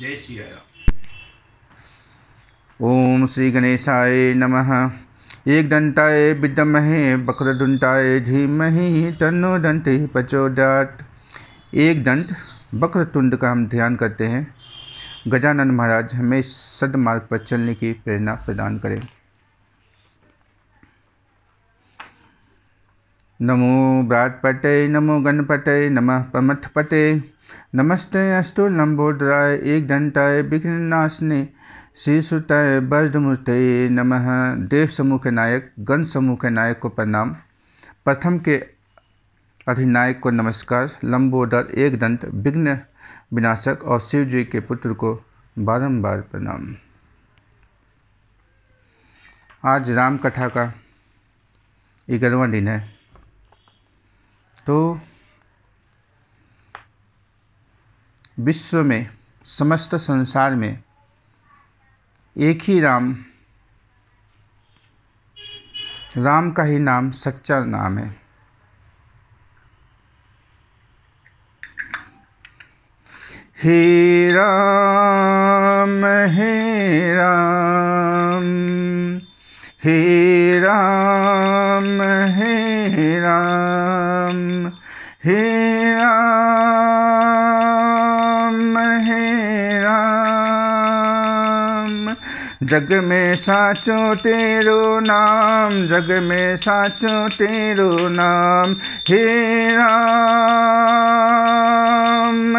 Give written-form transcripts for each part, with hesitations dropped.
जय श्री राम। ओम श्री गणेशाय नमः। एकदंताय विद्महे वक्रतुंडाय धीमहि तन्नो दन्ति प्रचोदयात्। एक दंत वक्रतुंड का हम ध्यान करते हैं। गजानन महाराज हमें सद्मार्ग पर चलने की प्रेरणा प्रदान करें। नमो व्रातपते नमो गणपते नमः प्रमथपते नमस्ते अस्तु लंबोदराय एक दंताय विघ्ननाशने श्रीसुताय वज्रमूर्ते नमः। देव समूह के नायक गण समूह के नायक को प्रणाम। प्रथम के अधिनायक को नमस्कार। लंबोदर एक दंत विघ्न विनाशक और शिव जी के पुत्र को बारंबार प्रणाम। आज राम कथा का 11वां दिन है। तो विश्व में समस्त संसार में एक ही राम का ही नाम सच्चा नाम है। हे राम हे राम हे राम हे राम हे राम हे राम। जग में साचो तेरो नाम, जग में साचो तेरो नाम। हे राम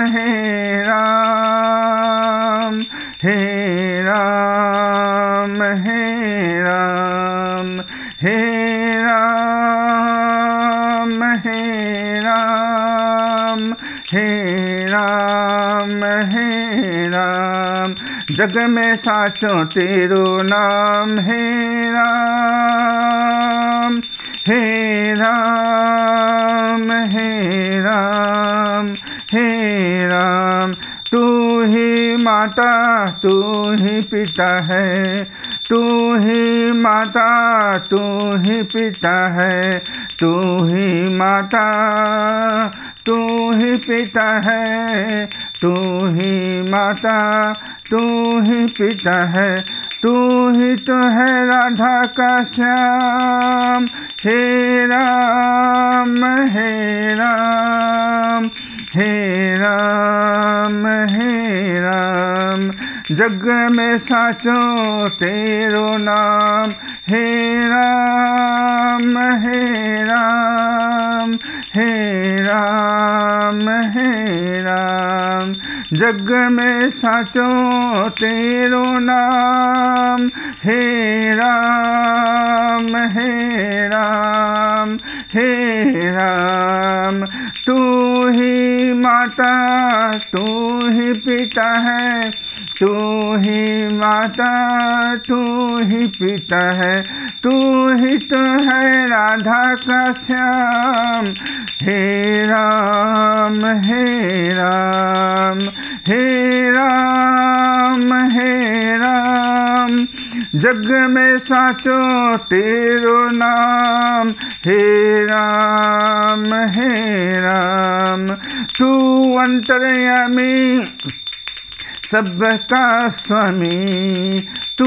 हे राम हे राम हे राम हे राम हे राम हे राम हे राम। जग में साचो तेरो नाम। हे राम हे राम हे राम हे राम। तू ही माता तू ही पिता है, तू ही माता तू ही पिता है, तू ही माता तू ही पिता है, तू ही माता तू ही पिता है। तू ही तो है राधा का श्याम। हे राम हे राम हे राम हे राम। जग में साचो तेरो नाम। हे राम हे राम हे राम हे राम। जग में साचो तेरो नाम। हे राम हे राम हे राम। तू ही माता तू ही पिता है, तू ही माता तू ही पिता है, तू ही तो है राधा का श्याम। हे राम हे राम हे राम हे राम। जग में साचो तेरो नाम। हे राम हे राम। तू अंतर्यामी सबका स्वामी, तू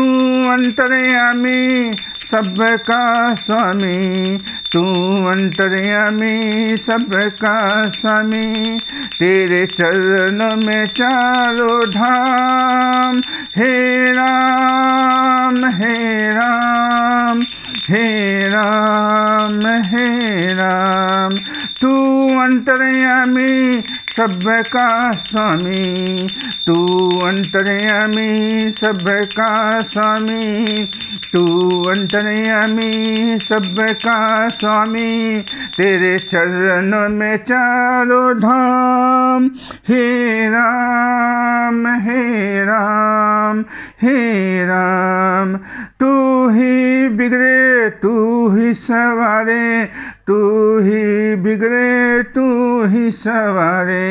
अंतर्यामी सबका स्वामी, तू अंतर्यामी सबका स्वामी। तेरे चरणों में चारों धाम। हे राम हे राम हे राम हे राम। तू अंतर्यामी सबका स्वामी, तू अंतर्यामी सबका स्वामी, तू अंतर्यामी सबका स्वामी। तेरे चरणों में चारों धाम। हे राम हे राम हे राम। तू ही बिगड़े तू ही सवारे, तू ही बिगड़े तू ही सवारे।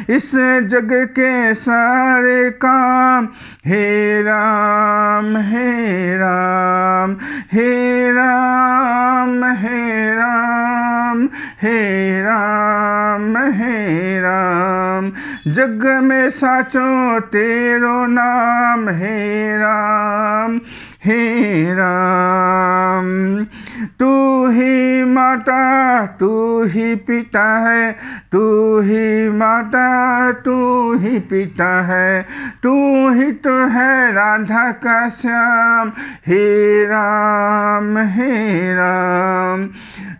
इस जग के सारे काम। हे राम हे राम हे राम हे राम हे राम हे राम। जग में साचो तेरो नाम। हे राम हे राम। तू ही माता तू ही पिता है, तू ही माता तू ही पिता है, तू ही तो है राधा का श्याम। हे राम हे राम।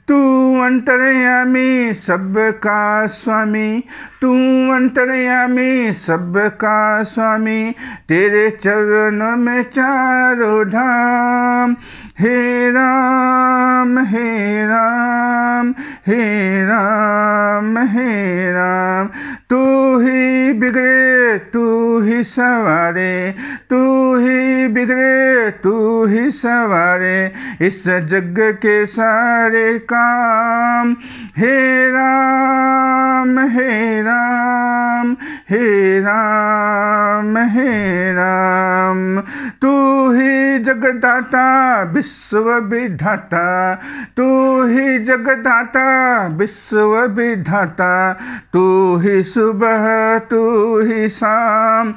तू अंतर्यामी सबका स्वामी, तू अंतर्यामी सबका स्वामी। तेरे चरणों में चारों धाम। हे राम हे राम हे राम हे राम। तू ही बिगड़े तू ही सवारे, तू ही बिगड़े तू ही सवारे इस जग के सारे काम। हे राम हे राम हे राम हे राम। तू ही जगदाता विश्व विधाता, तू ही जगदाता विश्व विधाता। तू ही सुबह तू ही शाम,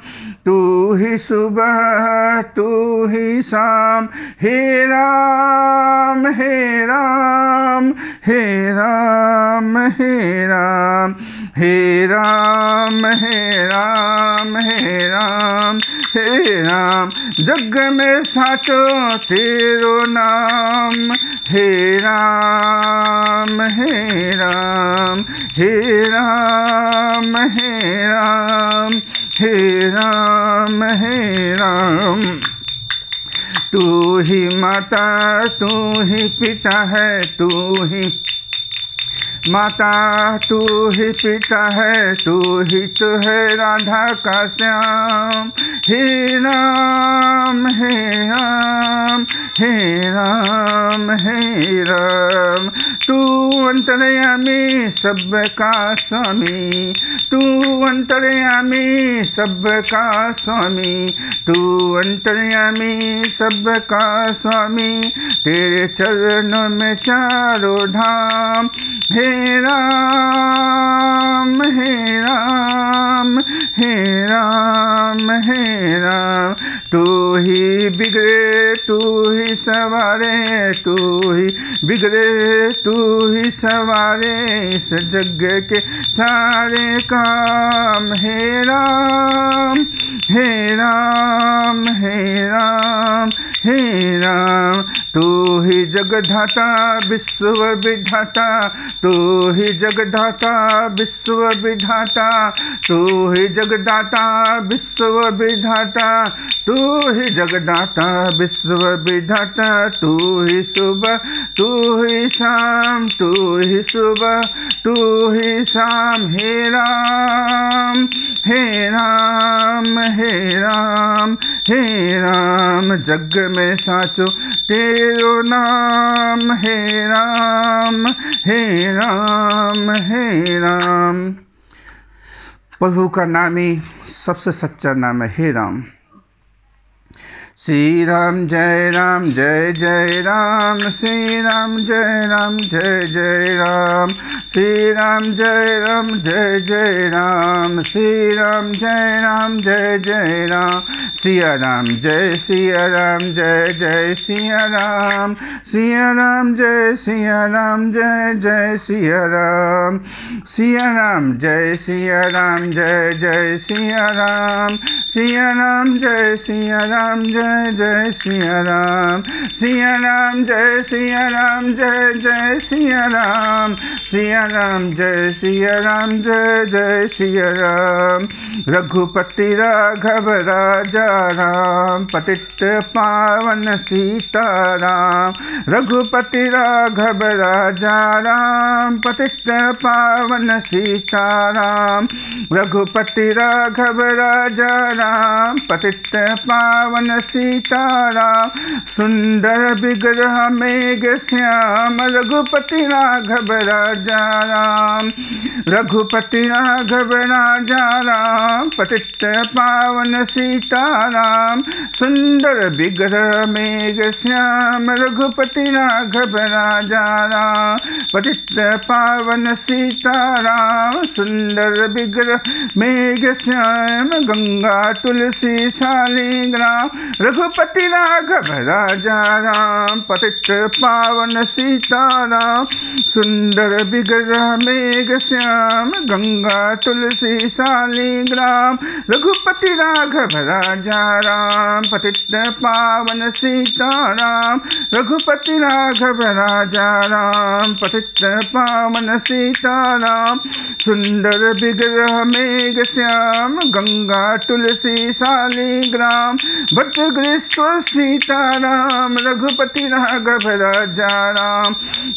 तू ही सुबह तू ही शाम। हे राम हे राम हे राम हे राम हे राम हे राम हे राम हे राम। जग में साचो तेरो नाम। हे राम हे राम हे राम हे राम हे राम हे राम। तू ही माता तू ही पिता है, तू ही माता तू ही पिता है, तू ही तो है राधा का श्याम। हे राम हे राम हे राम हे राम। तू अंतर्यामी सबका स्वामी, तू अंतर्यामी सबका स्वामी, तू अंतर्यामी सबका स्वामी। तेरे चरणों में चारों धाम। हे राम हे राम हे राम हे राम। तू ही बिगड़े तू ही सवारे, तू ही बिगड़े तू ही सवारे इस जग के सारे काम। हे राम हे राम हे राम हे राम। तू ही जगधाता विश्व विधाता, तू ही जगदाता विश्व विधाता, तू ही जगदाता विश्व विधाता, तू ही जगदाता विश्व विधाता। तू ही सुबह तू ही शाम, तू ही सुबह तू ही शाम। हे राम हे राम हे राम हे राम। जग में साचो तेरो नाम। हे राम हे राम हे राम। प्रभु का नाम ही सबसे सच्चा नाम है। हे राम। श्री राम जय राम जय जय राम, श्री राम जय राम जय जय राम, श्री राम जय राम जय जय राम, श्री राम जय राम जय जय राम। सिया राम जय सिया राम जय जय सिया राम, सिया राम जय सिया राम जय जय सिया राम, सिया राम जय सिया राम जय जय सिया राम, सिया राम जय सिया राम जय जय सिया राम, सिया राम जय सिया राम जय जय सिया राम, सिया राम जय सिया राम जय जय सिया राम। रघुपति राघव राजा राम, पतित पावन सीताराम, रघुपति राघव राजा राम, पतित पावन सीताराम, रघुपति राघव राजा राम, पतित पावन सीताराम। सुंदर विग्रह मेघ श्याम रघुपति राघव राजा राम। रघुपति राघव राजा राम पतित पावन सीताराम। सुंदर विग्रह मेघ श्याम रघुपति राघव राजा राम पतित पावन सीताराम। सुंदर विग्रह मेघ श्याम गंगा तुलसी शालिग्राम। रघुपति राघव राजा राम पतित पावन सीताराम। सुंदर विग्रह मेघ श्याम गंगा तुलसी शालिग्राम। रघुपति राघव राजा राम पतित पावन सीताराम। रघुपति राघव राजा राम पतित पावन सीताराम। सुंदर विग्रह मेघ श्याम गंगा तुलसी शालिग्राम। भद्रग्रेश्वर सीताराम रघुपति राघव राजा राम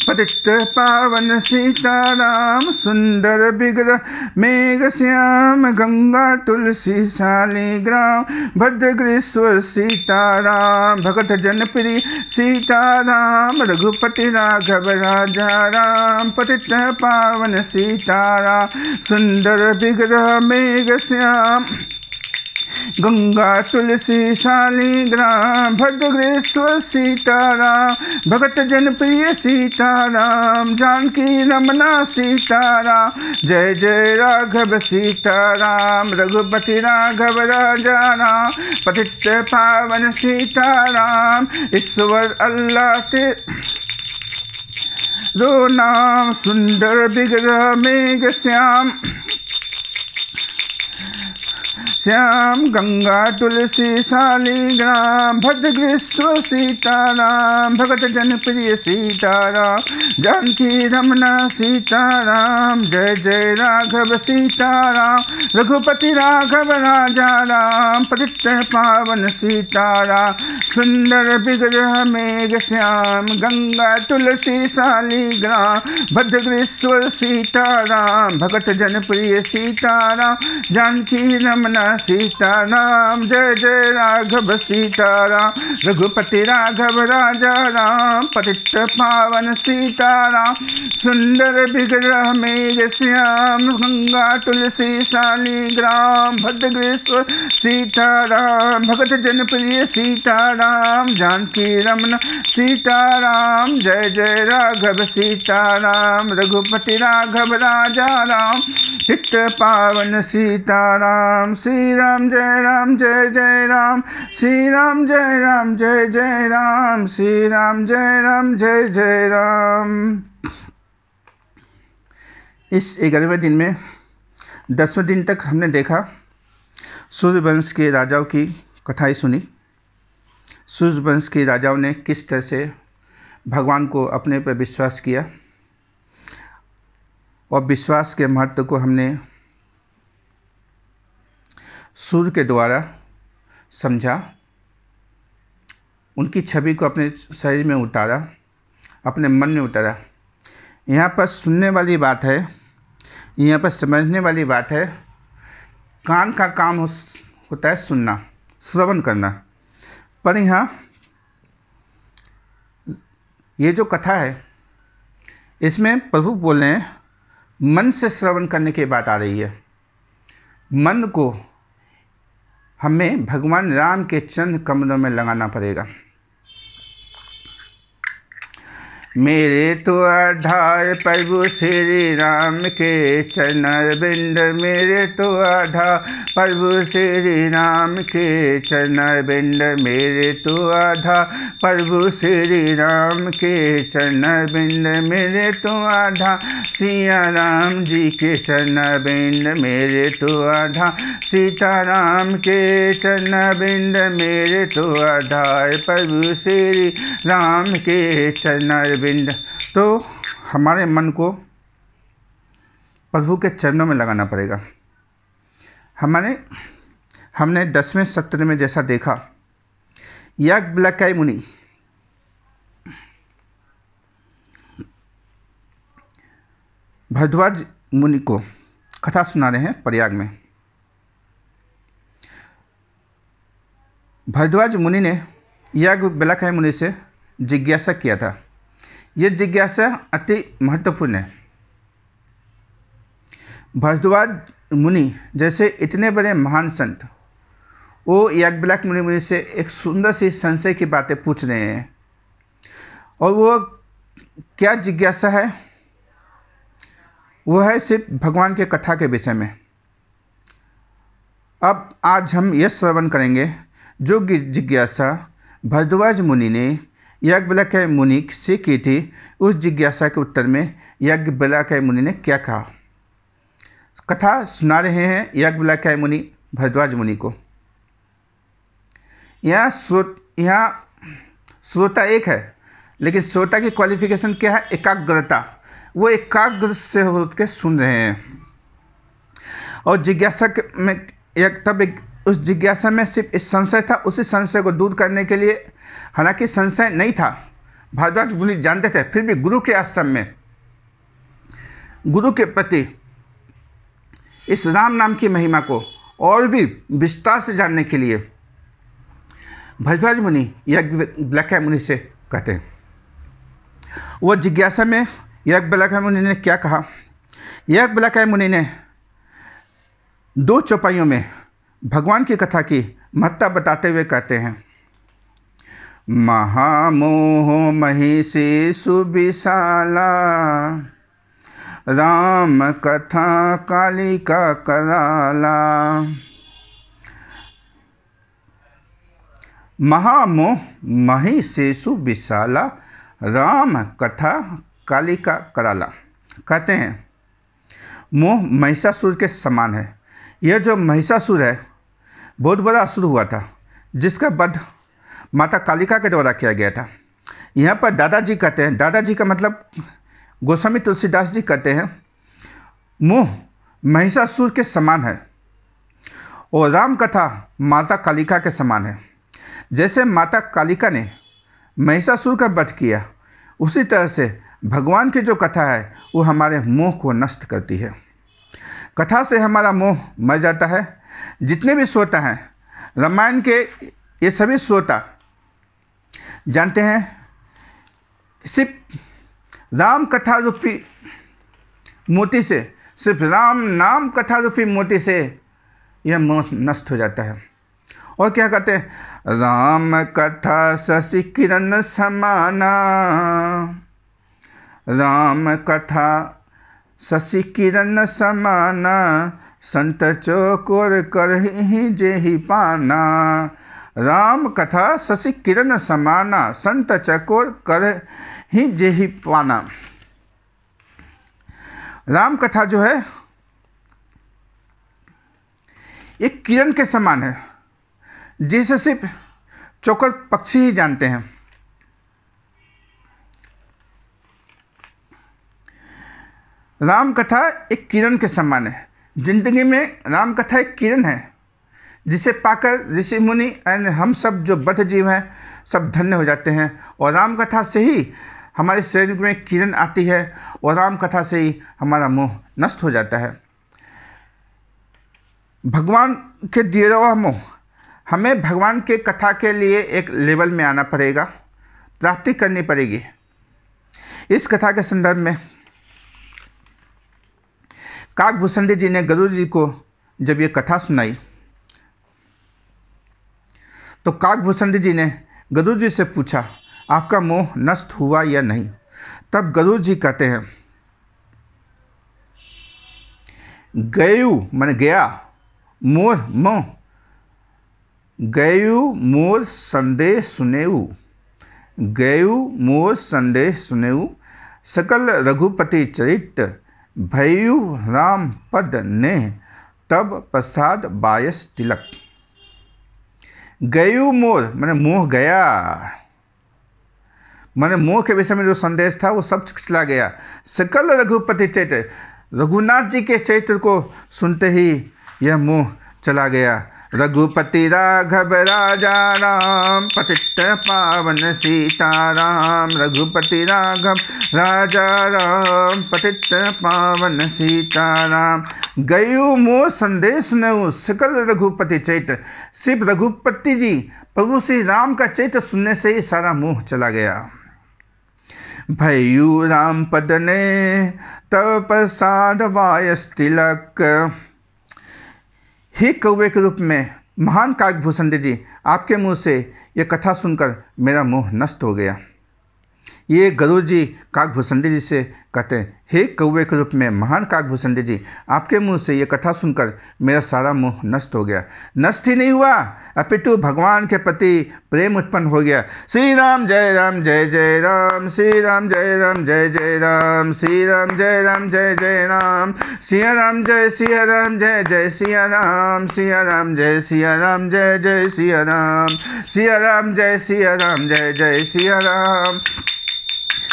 पतित पावन सीताराम। सुंदर विग्रह मेघ श्याम गंगा तुलसी शालिग्राम। भद्रग्रेश्वर सीताराम भगत जनप्रिय सीताराम। रघुपति राघव राजा राम पतित पावन सीताराम। सुंदर विग्रह मेघ श्याम गंगा तुलसी शालिग्राम। भद्रग्रेश्वर सीताराम भगत जनप्रिय सीताराम। जानकी रमना सीताराम। जय जय राघव सीताराम। रघुपति राघव राजा राम पतित पावन सीताराम। ईश्वर अल्लाह ते रो नाम। सुंदर विग्रह मेघ श्याम श्याम गंगा तुलसी शालिग्राम। भद्रग्रेश्वर सीताराम भगत जनप्रिय सीताराम। जानकी रमना सीताराम। जय जय राघव सीताराम। रघुपति राघव राजा राम पतित पावन सीताराम। सुंदर विग्रह मेघ श्याम गंगा तुलसी शालिग्राम। भद्रग्रेश्वर सीताराम भगत जनप्रिय सीताराम। जानकी रमना सीताराम। जय जय राघव सीताराम। रघुपति राघव राजा राम पतित पावन सीताराम। सुंदर विग्रह मेघ श्याम गंगा तुलसी शालिग्राम। भद्रग्रेश्वर सीताराम भगत जनप्रिय सीताराम। जानकी रमन सीताराम। जय जय राघव सीताराम। रघुपति राघव राजा राम पतित पावन सीताराम। श्री राम जय राम जय जय राम। श्री राम जय राम जय जय राम। श्री राम जय राम जय जय राम। इस 11वें दिन में 10वें दिन तक हमने देखा सूर्यवंश के राजाओं की कथाएं सुनी। सूर्यवंश के राजाओं ने किस तरह से भगवान को अपने पर विश्वास किया और विश्वास के महत्व को हमने सूर्य के द्वारा समझा। उनकी छवि को अपने शरीर में उतारा, अपने मन में उतारा। यहाँ पर सुनने वाली बात है, यहाँ पर समझने वाली बात है। कान का काम होता है सुनना, श्रवण करना। पर यहाँ ये जो कथा है इसमें प्रभु बोल रहे हैं मन से श्रवण करने की बात आ रही है। मन को हमें भगवान राम के चरण कमलों में लगाना पड़ेगा। मेरे तो आधार प्रभु श्री राम के चरणबिंद। मेरे तो आधार प्रभु श्री राम के चरणबिंद। मेरे तो आधार प्रभु श्री राम के चरणबिंद। मेरे तो आधार सिया राम जी के चरणबिंद। मेरे तो आधार सीताराम के चरणबिंद। मेरे तो आधार प्रभु श्री राम के चरणबिंद। तो हमारे मन को प्रभु के चरणों में लगाना पड़ेगा। हमने 10वें सत्र में जैसा देखा, याज्ञवल्क्य मुनि भरद्वाज मुनि को कथा सुना रहे हैं प्रयाग में। भारद्वाज मुनि ने याज्ञवल्क्य मुनि से जिज्ञासा किया था। यह जिज्ञासा अति महत्वपूर्ण है। भारद्वाज मुनि जैसे इतने बड़े महान संत वो याज्ञवल्क्य मुनि से एक सुंदर सी संशय की बातें पूछ रहे हैं, और वो क्या जिज्ञासा है? वो है सिर्फ भगवान के कथा के विषय में। अब आज हम यह श्रवण करेंगे जो जिज्ञासा भारद्वाज मुनि ने याज्ञवल्क्य मुनि से की थी। उस जिज्ञासा के उत्तर में याज्ञवल्क्य मुनि ने क्या कहा। कथा सुना रहे हैं याज्ञवल्क्य मुनि भारद्वाज मुनि को। यहाँ श्रोता एक है, लेकिन श्रोता की क्वालिफिकेशन क्या है? एकाग्रता। वो एकाग्र से होकर सुन रहे हैं। और जिज्ञासा में उस जिज्ञासा में सिर्फ इस संशय था। उसी संशय को दूर करने के लिए, हालांकि संशय नहीं था, भारद्वाज मुनि जानते थे, फिर भी गुरु के आश्रम में गुरु के प्रति इस राम नाम की महिमा को और भी विस्तार से जानने के लिए भारद्वाज मुनि याज्ञवल्क्य मुनि से कहते हैं। वो जिज्ञासा में याज्ञवल्क्य मुनि ने क्या कहा? याज्ञवल्क्य मुनि ने 2 चौपाइयों में भगवान की कथा की महत्ता बताते हुए कहते हैं, महामोह महिषी सुविशाला, राम कथा कालिका कराला। महामोह महिषेषु विशाला, राम कथा कालिका कराला। कहते हैं मोह महिषासुर के समान है। यह जो महिषासुर है बहुत बड़ा असुर हुआ था, जिसका वध माता कालिका के द्वारा किया गया था। यहाँ पर दादाजी कहते हैं, दादाजी का मतलब गोस्वामी तुलसीदास जी कहते हैं, मोह महिषासुर के समान है और राम कथा माता कालिका के समान है। जैसे माता कालिका ने महिषासुर का वध किया, उसी तरह से भगवान की जो कथा है वो हमारे मोह को नष्ट करती है। कथा से हमारा मोह मर जाता है। जितने भी श्रोता हैं रामायण के, ये सभी श्रोता जानते हैं सिर्फ राम कथा रूपी मोती से, सिर्फ राम नाम कथा रूपी मोती से यह मोह नष्ट हो जाता है। और क्या कहते हैं? राम कथा शशि किरण समाना, राम कथा शशि किरण समाना, संत चकोर करहि जेहि पाना। राम कथा शशि किरण समाना, संत चकोर करहि जेहि पाना। राम कथा जो है एक किरण के समान है, जिसे सिर्फ चौकर पक्षी ही जानते हैं। राम कथा एक किरण के समान है। जिंदगी में राम कथा एक किरण है, जिसे पाकर ऋषि मुनि एंड हम सब जो बद्ध जीव हैं सब धन्य हो जाते हैं। और राम कथा से ही हमारे शरीर में किरण आती है और राम कथा से ही हमारा मोह नष्ट हो जाता है। भगवान के दिए हुआ मोह, हमें भगवान के कथा के लिए एक लेवल में आना पड़ेगा, प्राप्ति करनी पड़ेगी। इस कथा के संदर्भ में काकभूषण जी ने गरुड़ जी को जब ये कथा सुनाई, तो काकभूषण जी ने गरुड़ जी से पूछा, आपका मोह नष्ट हुआ या नहीं? तब गरुड़ जी कहते हैं, गयु माने गया, मोर मोह, गयु मोर संदेह सुनेऊ, गयु मोर संदेह सुनेऊ, सकल रघुपति चरित भयु राम पद ने, तब प्रसाद बायस तिलक। गयु मोर माने मोह गया, माने मोह के विषय में जो संदेश था वो सब चला गया। सकल रघुपति चरित्र, रघुनाथ जी के चरित्र को सुनते ही यह मोह चला गया। रघुपति राघव राजा राम, पतित पावन सीताराम। रघुपति राघव राजा राम, पतित पावन सीताराम। गयु मोह संदेश नऊ, सकल रघुपति चैत। सिर्फ रघुपति जी प्रभु श्री राम का चैत सुनने से ही सारा मोह चला गया। भयु राम पद ने तव प्रसाद वायस तिलक। हे कौवे के रूप में महान काकभूषण जी, आपके मुंह से ये कथा सुनकर मेरा मोह नष्ट हो गया। ये गुरु जी काकभूषण जी से कहते हैं, हे कौवे के रूप में महान काकभूषण जी, आपके मुंह से ये कथा सुनकर मेरा सारा मोह नष्ट हो गया। नष्ट ही नहीं हुआ, अपितु भगवान के प्रति प्रेम उत्पन्न हो गया। श्री राम जय राम जय जय राम, श्री राम जय राम जय जय राम, श्री राम जय राम जय जय राम, सिया राम जय सिया राम जय जय सिया राम, सिया राम जय सिया राम जय जय सिया राम, सिया राम जय सिया राम जय जय सिया राम,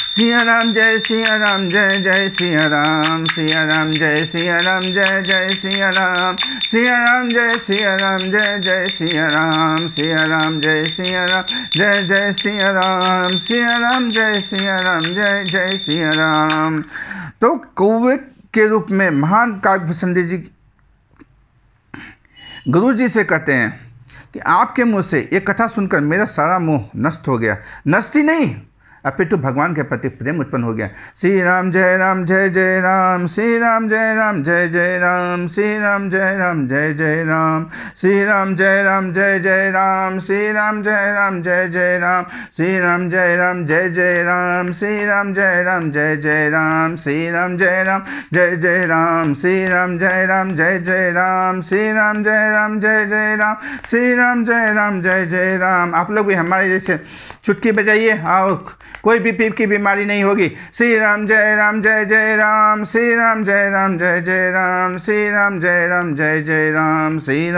सिया राम जय सिया राम जय जय सिया राम, सिया राम जय सिया राम जय जय सिया राम, सिया राम जय सिया राम जय जय सिया राम, सिया राम जय सिया राम जय जय सिया राम, सिया राम जय सिया राम जय जय सिया राम। तो कौवे के रूप में महान काकभूषण जी गुरु जी से कहते हैं कि आपके मुँह से ये कथा सुनकर मेरा सारा मोह नष्ट हो गया। नष्ट ही नहीं, अपितु भगवान के प्रति प्रेम उत्पन्न हो गया। श्री राम जय जय राम, श्री राम जय जय राम, श्री राम जय जय राम, श्री राम जय जय राम, श्री राम जय जय राम, श्री राम जय जय राम, श्री राम जय जय राम, श्री राम जय जय राम, श्री राम जय जय राम, श्री राम जय जय राम, श्री राम जय जय राम। आप लोग भी हमारे जैसे चुटकी बजाइए और कोई भी पीप की बीमारी नहीं होगी। श्री राम जय जय राम, श्री राम जय जय राम, श्री राम जय जय राम, श्री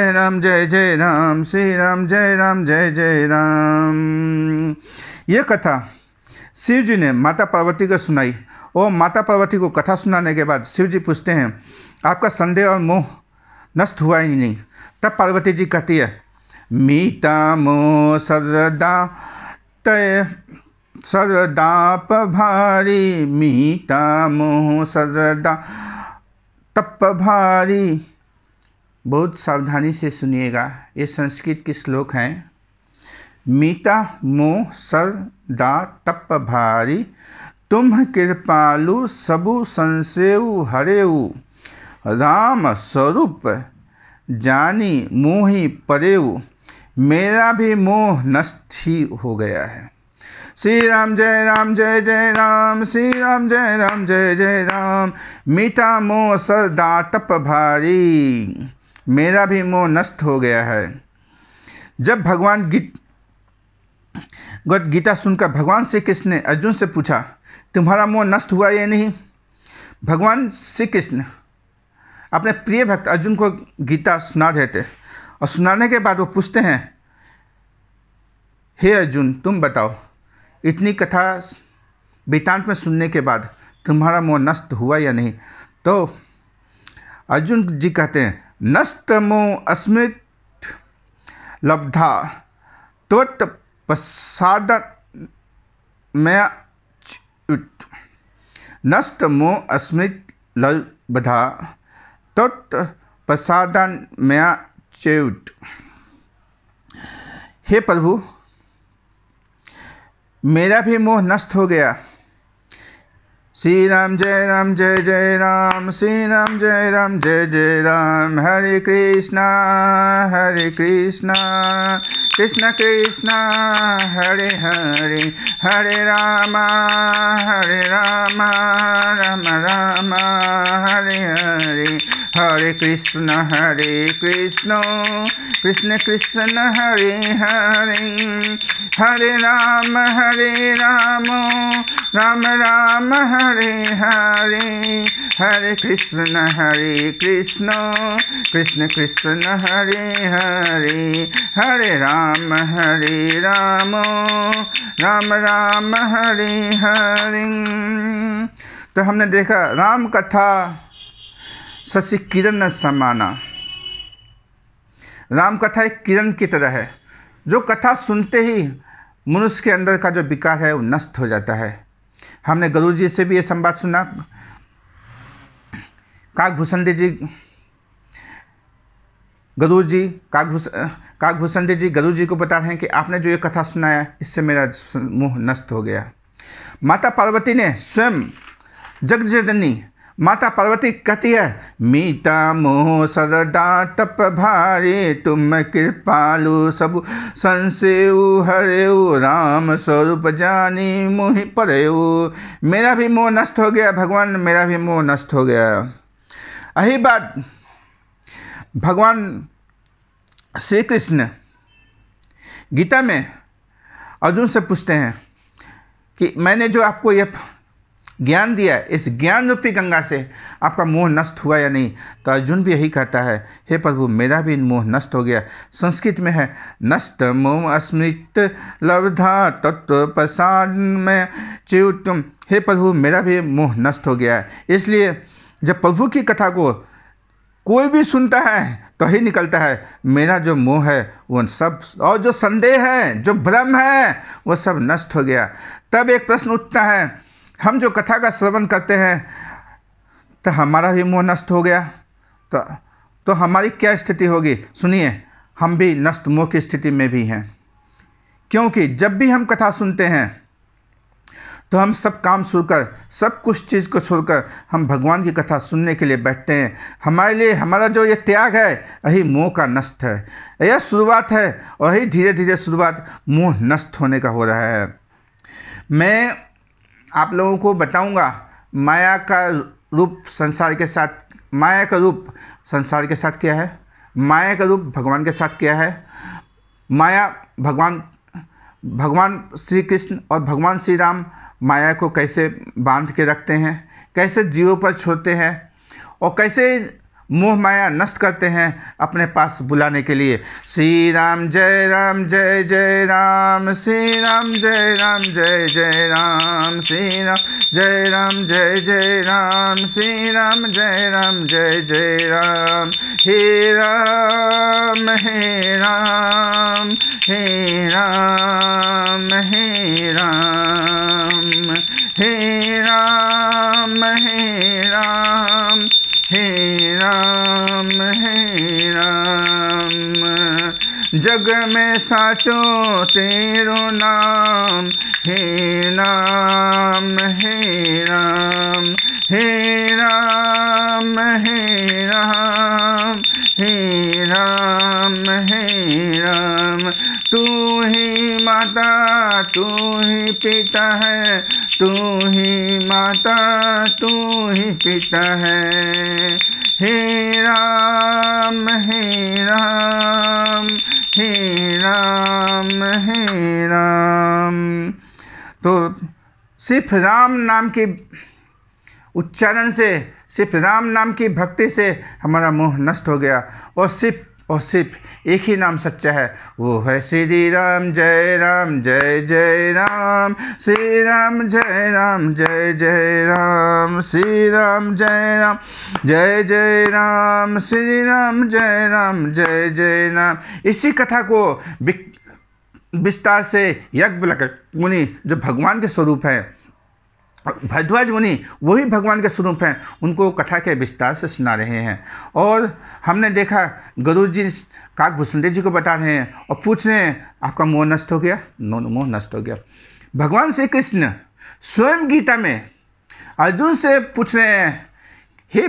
राम जय जय राम, श्री राम जय जय राम। ये कथा शिव जी ने माता पार्वती को सुनाई और माता पार्वती को कथा सुनाने के बाद शिव जी पूछते हैं, आपका संदेह और मोह नष्ट हुआ ही नहीं। तब पार्वती जी कहती है, मीता मोह सरदा तय सरदाप भारी, मीता मोह सरदा तप भारी। बहुत सावधानी से सुनिएगा, ये संस्कृत के श्लोक हैं। मीता मोह सरदा तप भारी, तुम कृपालु सबु संसेउ हरेउ, राम स्वरूप जानी मोहि परेउ, मेरा भी मोह नष्ट ही हो गया है। श्री राम जय जय राम, श्री राम जय जय राम, मीठा मोह सरदा तप भारी, मेरा भी मोह नष्ट हो गया है। जब भगवान गीता सुनकर भगवान श्री कृष्ण ने अर्जुन से पूछा, तुम्हारा मोह नष्ट हुआ या नहीं? भगवान श्री कृष्ण अपने प्रिय भक्त अर्जुन को गीता सुना रहे थे और सुनाने के बाद वो पूछते हैं, हे अर्जुन तुम बताओ, इतनी कथा वृत्तांत में सुनने के बाद तुम्हारा मोह नष्ट हुआ या नहीं? तो अर्जुन जी कहते हैं, नष्ट मोह अस्मृत लब्धा त्वत् प्रसाद मया च्युत, नष्ट मोह अस्मृत लब्धा त्वत् प्रसाद मया च्युत। हे प्रभु, मेरा भी मोह नष्ट हो गया। श्री राम जय जय राम, श्री राम जय जय राम, हरे कृष्णा कृष्ण कृष्ण हरे हरे, हरे राम राम राम हरे हरे, हरे कृष्ण कृष्ण कृष्ण हरे हरे, हरे राम राम राम हरे हरे, हरे कृष्ण कृष्ण कृष्ण हरे हरे, हरे राम राम राम हरे हरे। तो हमने देखा राम कथा शशि किरण समाना, राम कथा एक किरण की तरह है, जो कथा सुनते ही मनुष्य के अंदर का जो विकार है वो नष्ट हो जाता है। हमने गुरु जी से भी ये संवाद सुना। काकभूषण जी गुरु जी को बता रहे हैं कि आपने जो ये कथा सुनाया इससे मेरा मोह नष्ट हो गया। माता पार्वती ने स्वयं जगजननी माता पार्वती कहती है, मीता मोह सरदा तप भारे तुम कृपालु सब संसेउ हरेउ राम स्वरूप जानी मोहि परेउ। मेरा भी मोह नष्ट हो गया भगवान, मेरा भी मोह नष्ट हो गया। यही बात भगवान श्री कृष्ण गीता में अर्जुन से पूछते हैं कि मैंने जो आपको ये ज्ञान दिया, इस ज्ञान रूपी गंगा से आपका मोह नष्ट हुआ या नहीं। तो अर्जुन भी यही कहता है, हे प्रभु मेरा भी मोह नष्ट हो गया। संस्कृत में है, नष्ट मोह अस्मृत लब्धा तत्व प्रसाद में च्युतम। हे प्रभु मेरा भी मोह नष्ट हो गया है। इसलिए जब प्रभु की कथा को कोई भी सुनता है तो ही निकलता है मेरा जो मोह है वो सब, और जो संदेह है, जो भ्रम है, वो सब नष्ट हो गया। तब एक प्रश्न उठता है, हम जो कथा का श्रवण करते हैं तो हमारा भी मोह नष्ट हो गया तो हमारी क्या स्थिति होगी? सुनिए, हम भी नष्ट मोह की स्थिति में भी हैं, क्योंकि जब भी हम कथा सुनते हैं तो हम सब काम छोड़कर, सब कुछ चीज़ को छोड़कर हम भगवान की कथा सुनने के लिए बैठते हैं। हमारे लिए हमारा जो ये त्याग है यही मोह का नष्ट है, यह शुरुआत है और यही धीरे धीरे शुरुआत मोह नष्ट होने का हो रहा है। मैं आप लोगों को बताऊंगा माया का रूप संसार के साथ, माया का रूप संसार के साथ क्या है, माया का रूप भगवान के साथ क्या है। माया भगवान श्री कृष्ण और भगवान श्री राम माया को कैसे बांध के रखते हैं, कैसे जीवों पर छोड़ते हैं और कैसे मोह माया नष्ट करते हैं अपने पास बुलाने के लिए। श्री राम जय जय राम, श्री राम जय जय राम, श्री राम जय जय राम, श्री राम जय जय राम। हे राम हे राम, हे राम हे राम, हे राम हे राम, हे राम हे राम। जग में साचो तेरो नाम, हे राम हे राम, हे राम हे राम, हे राम हे राम। तू ही माता तू ही पिता है, तू ही माता तू ही पिता है। हे राम हे राम, हे राम हे राम। तो सिर्फ राम नाम के उच्चारण से, सिर्फ राम नाम की भक्ति से हमारा मोह नष्ट हो गया। और सिर्फ एक ही नाम सच्चा है, वो है श्री राम जय जय राम, श्री राम जय जय राम, श्री राम जय जय राम, श्री राम जय जय राम। इसी कथा को विस्तार से याज्ञवल्क्य मुनि जो भगवान के स्वरूप है, भरद्वाज मुनि वही भगवान के स्वरूप हैं, उनको कथा के विस्तार से सुना रहे हैं। और हमने देखा गुरु जी काकभूषण जी को बता रहे हैं और पूछ रहे हैं आपका मोह नष्ट हो गया? मोह नष्ट हो गया। भगवान श्री कृष्ण स्वयं गीता में अर्जुन से पूछ रहे हैं, हे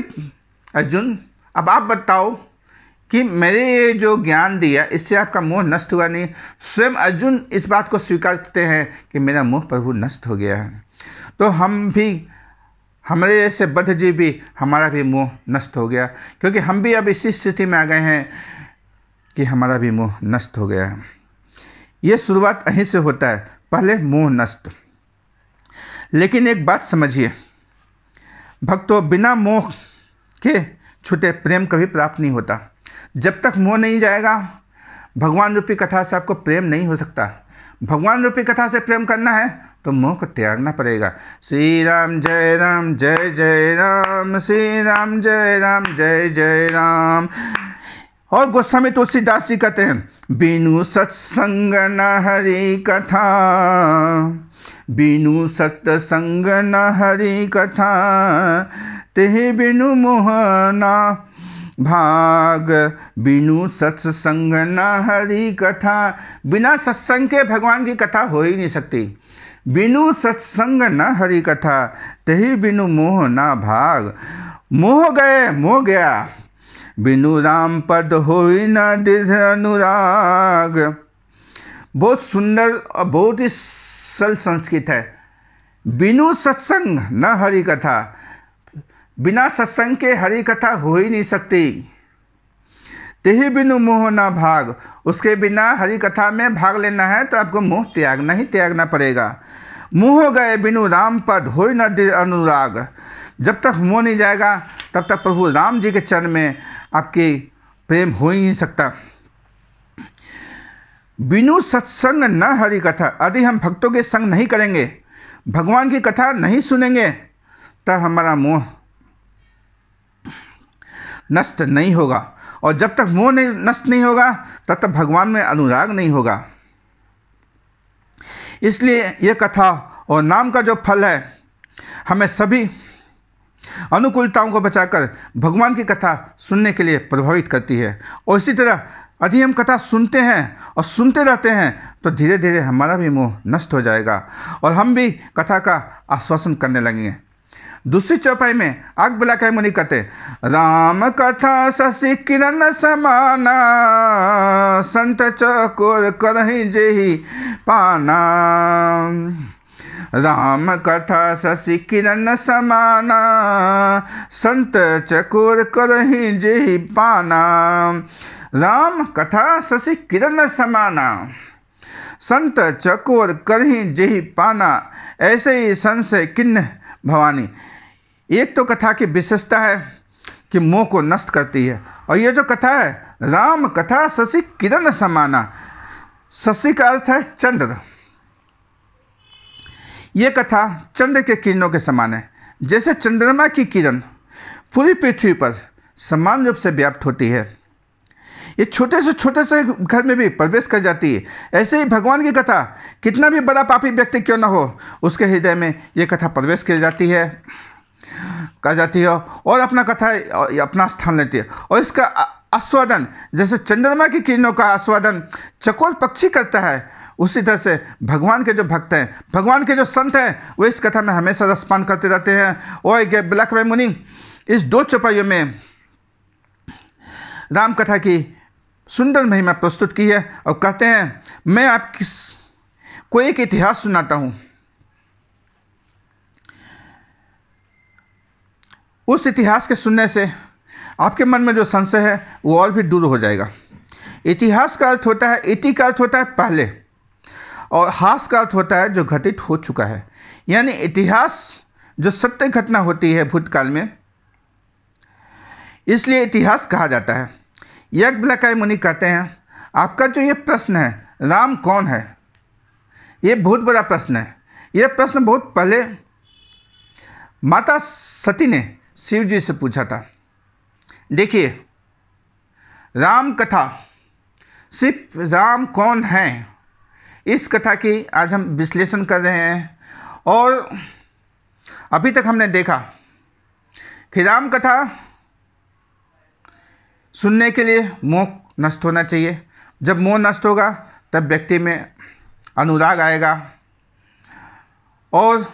अर्जुन अब आप बताओ कि मेरे ये जो ज्ञान दिया इससे आपका मोह नष्ट हुआ नहीं? स्वयं अर्जुन इस बात को स्वीकार करते हैं कि मेरा मोह प्रभु नष्ट हो गया है। तो हम भी, हमारे जैसे बद्ध जीव भी, हमारा भी मोह नष्ट हो गया, क्योंकि हम भी अब इसी स्थिति में आ गए हैं कि हमारा भी मोह नष्ट हो गया है। ये शुरुआत यहीं से होता है, पहले मोह नष्ट। लेकिन एक बात समझिए भक्तों, बिना मोह के छूटे प्रेम कभी प्राप्त नहीं होता। जब तक मोह नहीं जाएगा भगवान रूपी कथा से आपको प्रेम नहीं हो सकता। भगवान रूपी कथा से प्रेम करना है तो मोह को त्यागना पड़ेगा। श्री राम जय जय राम, श्री राम जय जय राम। और गोस्वामी तुलसीदास जी कहते हैं, बिनु सत्संग न हरि कथा, बिनु सत्संग न हरि कथा, तेहि बिनु मोह ना भाग, बिनु सत्संग न हरि कथा। बिना सत्संग के भगवान की कथा हो ही नहीं सकती। बिनु सत्संग न हरि कथा, तेहि बिनु मोह ना भाग। मोह गए, मोह गया, बिनु राम पद होई न दृढ़ अनुराग। बहुत सुंदर और बहुत ही सरल संस्कृत है। बिनु सत्संग न हरि कथा, बिना सत्संग के हरि कथा हो ही नहीं सकती। तेहि बिनु मोह ना भाग, उसके बिना हरि कथा में भाग लेना है तो आपको मोह त्यागना ही त्यागना पड़ेगा। मोह गए बिनु राम पद होई न दृढ़ अनुराग। जब तक मोह नहीं जाएगा तब तक प्रभु राम जी के चरण में आपके प्रेम हो ही नहीं सकता। बिनु सत्संग न हरि कथा, यदि हम भक्तों के संग नहीं करेंगे, भगवान की कथा नहीं सुनेंगे, तब हमारा मोह नष्ट नहीं होगा। और जब तक मोह नष्ट नहीं होगा तब तक भगवान में अनुराग नहीं होगा। इसलिए यह कथा और नाम का जो फल है, हमें सभी अनुकूलताओं को बचाकर भगवान की कथा सुनने के लिए प्रभावित करती है। और इसी तरह यदि हम कथा सुनते हैं और सुनते रहते हैं तो धीरे धीरे हमारा भी मोह नष्ट हो जाएगा और हम भी कथा का आश्वासन करने लगेंगे। दूसरी चौपाई में आग बिलाकर मुनि कहते, राम कथा शशि किरण समाना, संत चकोर करहि जेहि पाना। राम कथा शशि किरण समाना, संत चकोर करहि जेहि पाना। राम कथा शशि किरण समाना, संत चकोर करहि जेहि पाना। ऐसे ही संशय किन्न भवानी। एक तो कथा की विशेषता है कि मोह को नष्ट करती है, और ये जो कथा है, राम कथा शशि किरण समाना। शशि का अर्थ है चंद्र। ये कथा चंद्र के किरणों के समान है। जैसे चंद्रमा की किरण पूरी पृथ्वी पर समान रूप से व्याप्त होती है, ये छोटे से घर में भी प्रवेश कर जाती है। ऐसे ही भगवान की कथा कितना भी बड़ा पापी व्यक्ति क्यों न हो, उसके हृदय में ये कथा प्रवेश कर जाती है और अपना कथा अपना स्थान लेती है। और इसका आस्वादन जैसे चंद्रमा की किरणों का आस्वादन चकोर पक्षी करता है, उसी तरह से भगवान के जो भक्त हैं, भगवान के जो संत हैं, वो इस कथा में हमेशा रसपान करते रहते हैं। और बिलाक मुनि इस दो चौपाइयों में राम कथा की सुंदर महिमा प्रस्तुत की है और कहते हैं, मैं आपको एक इतिहास सुनाता हूँ। उस इतिहास के सुनने से आपके मन में जो संशय है वो और भी दूर हो जाएगा। इतिहास का अर्थ होता है, इति का अर्थ होता है पहले, और हास का अर्थ होता है जो घटित हो चुका है। यानी इतिहास जो सत्य घटना होती है भूतकाल में, इसलिए इतिहास कहा जाता है। याज्ञवल्क्य मुनि कहते हैं, आपका जो ये प्रश्न है, राम कौन है, ये बहुत बड़ा प्रश्न है। यह प्रश्न बहुत पहले माता सती ने शिव जी से पूछा था। देखिए, राम कथा, सिर्फ राम कौन है, इस कथा की आज हम विश्लेषण कर रहे हैं। और अभी तक हमने देखा कि राम कथा सुनने के लिए मोह नष्ट होना चाहिए। जब मोह नष्ट होगा तब व्यक्ति में अनुराग आएगा और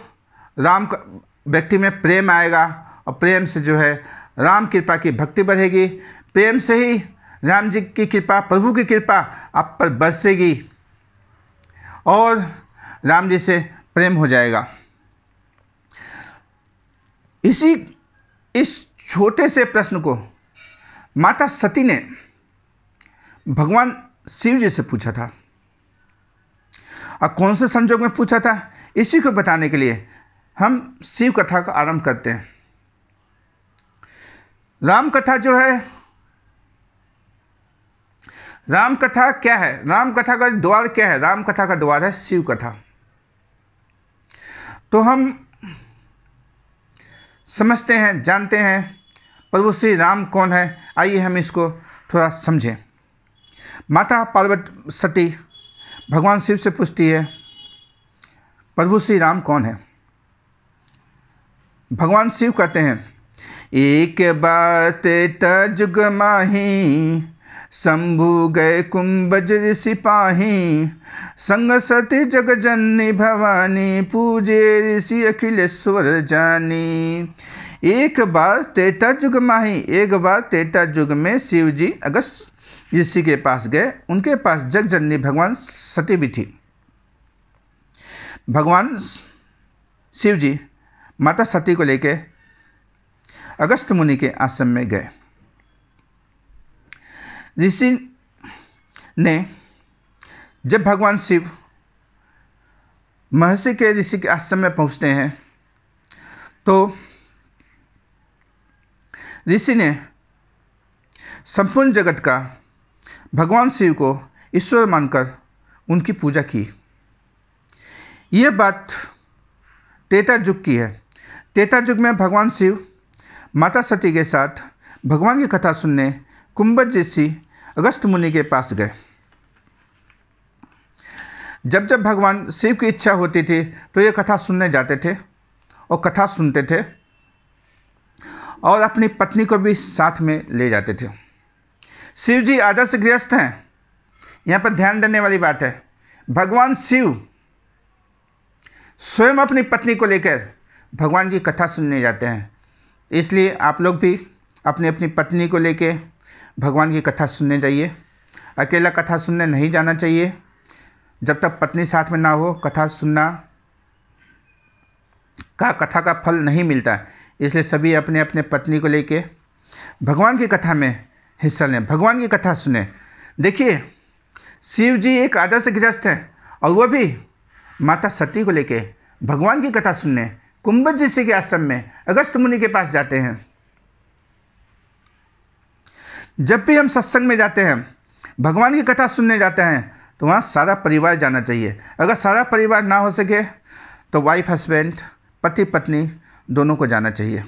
व्यक्ति में प्रेम आएगा, और प्रेम से जो है राम कृपा की भक्ति बढ़ेगी। प्रेम से ही राम जी की कृपा, प्रभु की कृपा आप पर बरसेगी और राम जी से प्रेम हो जाएगा। इस छोटे से प्रश्न को माता सती ने भगवान शिव जी से पूछा था। और कौन से संजोग में पूछा था, इसी को बताने के लिए हम शिव कथा का आरंभ करते हैं। राम कथा जो है, राम कथा क्या है, राम कथा का द्वार क्या है? राम कथा का द्वार है शिव कथा। तो हम समझते हैं, जानते हैं प्रभु श्री राम कौन है। आइए हम इसको थोड़ा समझें। माता पार्वती सती भगवान शिव से पूछती है, प्रभु श्री राम कौन है? भगवान शिव कहते हैं, एक बार त्रेता जुग माही, शंभु गए कुंभज ऋषि पाही, संग सती जग जननी भवानी, पूजे ऋषि अखिलेश्वर जानी। एक बार त्रेता युग माही, एक बार त्रेता युग में शिव जी अगस्त ऋषि के पास गए। उनके पास जग जननी भगवान सती भी थी। भगवान शिव जी माता सती को लेकर अगस्त मुनि के आश्रम में गए। ऋषि ने जब भगवान शिव महर्षि के ऋषि के आश्रम में पहुंचते हैं तो ऋषि ने संपूर्ण जगत का भगवान शिव को ईश्वर मानकर उनकी पूजा की। यह बात त्रेता युग की है। त्रेता युग में भगवान शिव माता सती के साथ भगवान की कथा सुनने कुंभज ऋषि अगस्त मुनि के पास गए। जब जब भगवान शिव की इच्छा होती थी तो ये कथा सुनने जाते थे और कथा सुनते थे और अपनी पत्नी को भी साथ में ले जाते थे। शिव जी आदर्श गृहस्थ हैं। यहाँ पर ध्यान देने वाली बात है, भगवान शिव स्वयं अपनी पत्नी को लेकर भगवान की कथा सुनने जाते हैं। इसलिए आप लोग भी अपनी अपनी पत्नी को लेकर भगवान की कथा सुनने जाइए। अकेला कथा सुनने नहीं जाना चाहिए। जब तक पत्नी साथ में ना हो, कथा सुनना कथा का फल नहीं मिलता। इसलिए सभी अपने अपने पत्नी को लेके भगवान की कथा में हिस्सा लें, भगवान की कथा सुने। देखिए, शिव जी एक आदर्श गृहस्थ हैं और वह भी माता सती को लेके भगवान की कथा सुनने कुंभज ऋषि के आश्रम में अगस्त मुनि के पास जाते हैं। जब भी हम सत्संग में जाते हैं, भगवान की कथा सुनने जाते हैं, तो वहाँ सारा परिवार जाना चाहिए। अगर सारा परिवार ना हो सके तो वाइफ हस्बैंड, पति पत्नी दोनों को जाना चाहिए।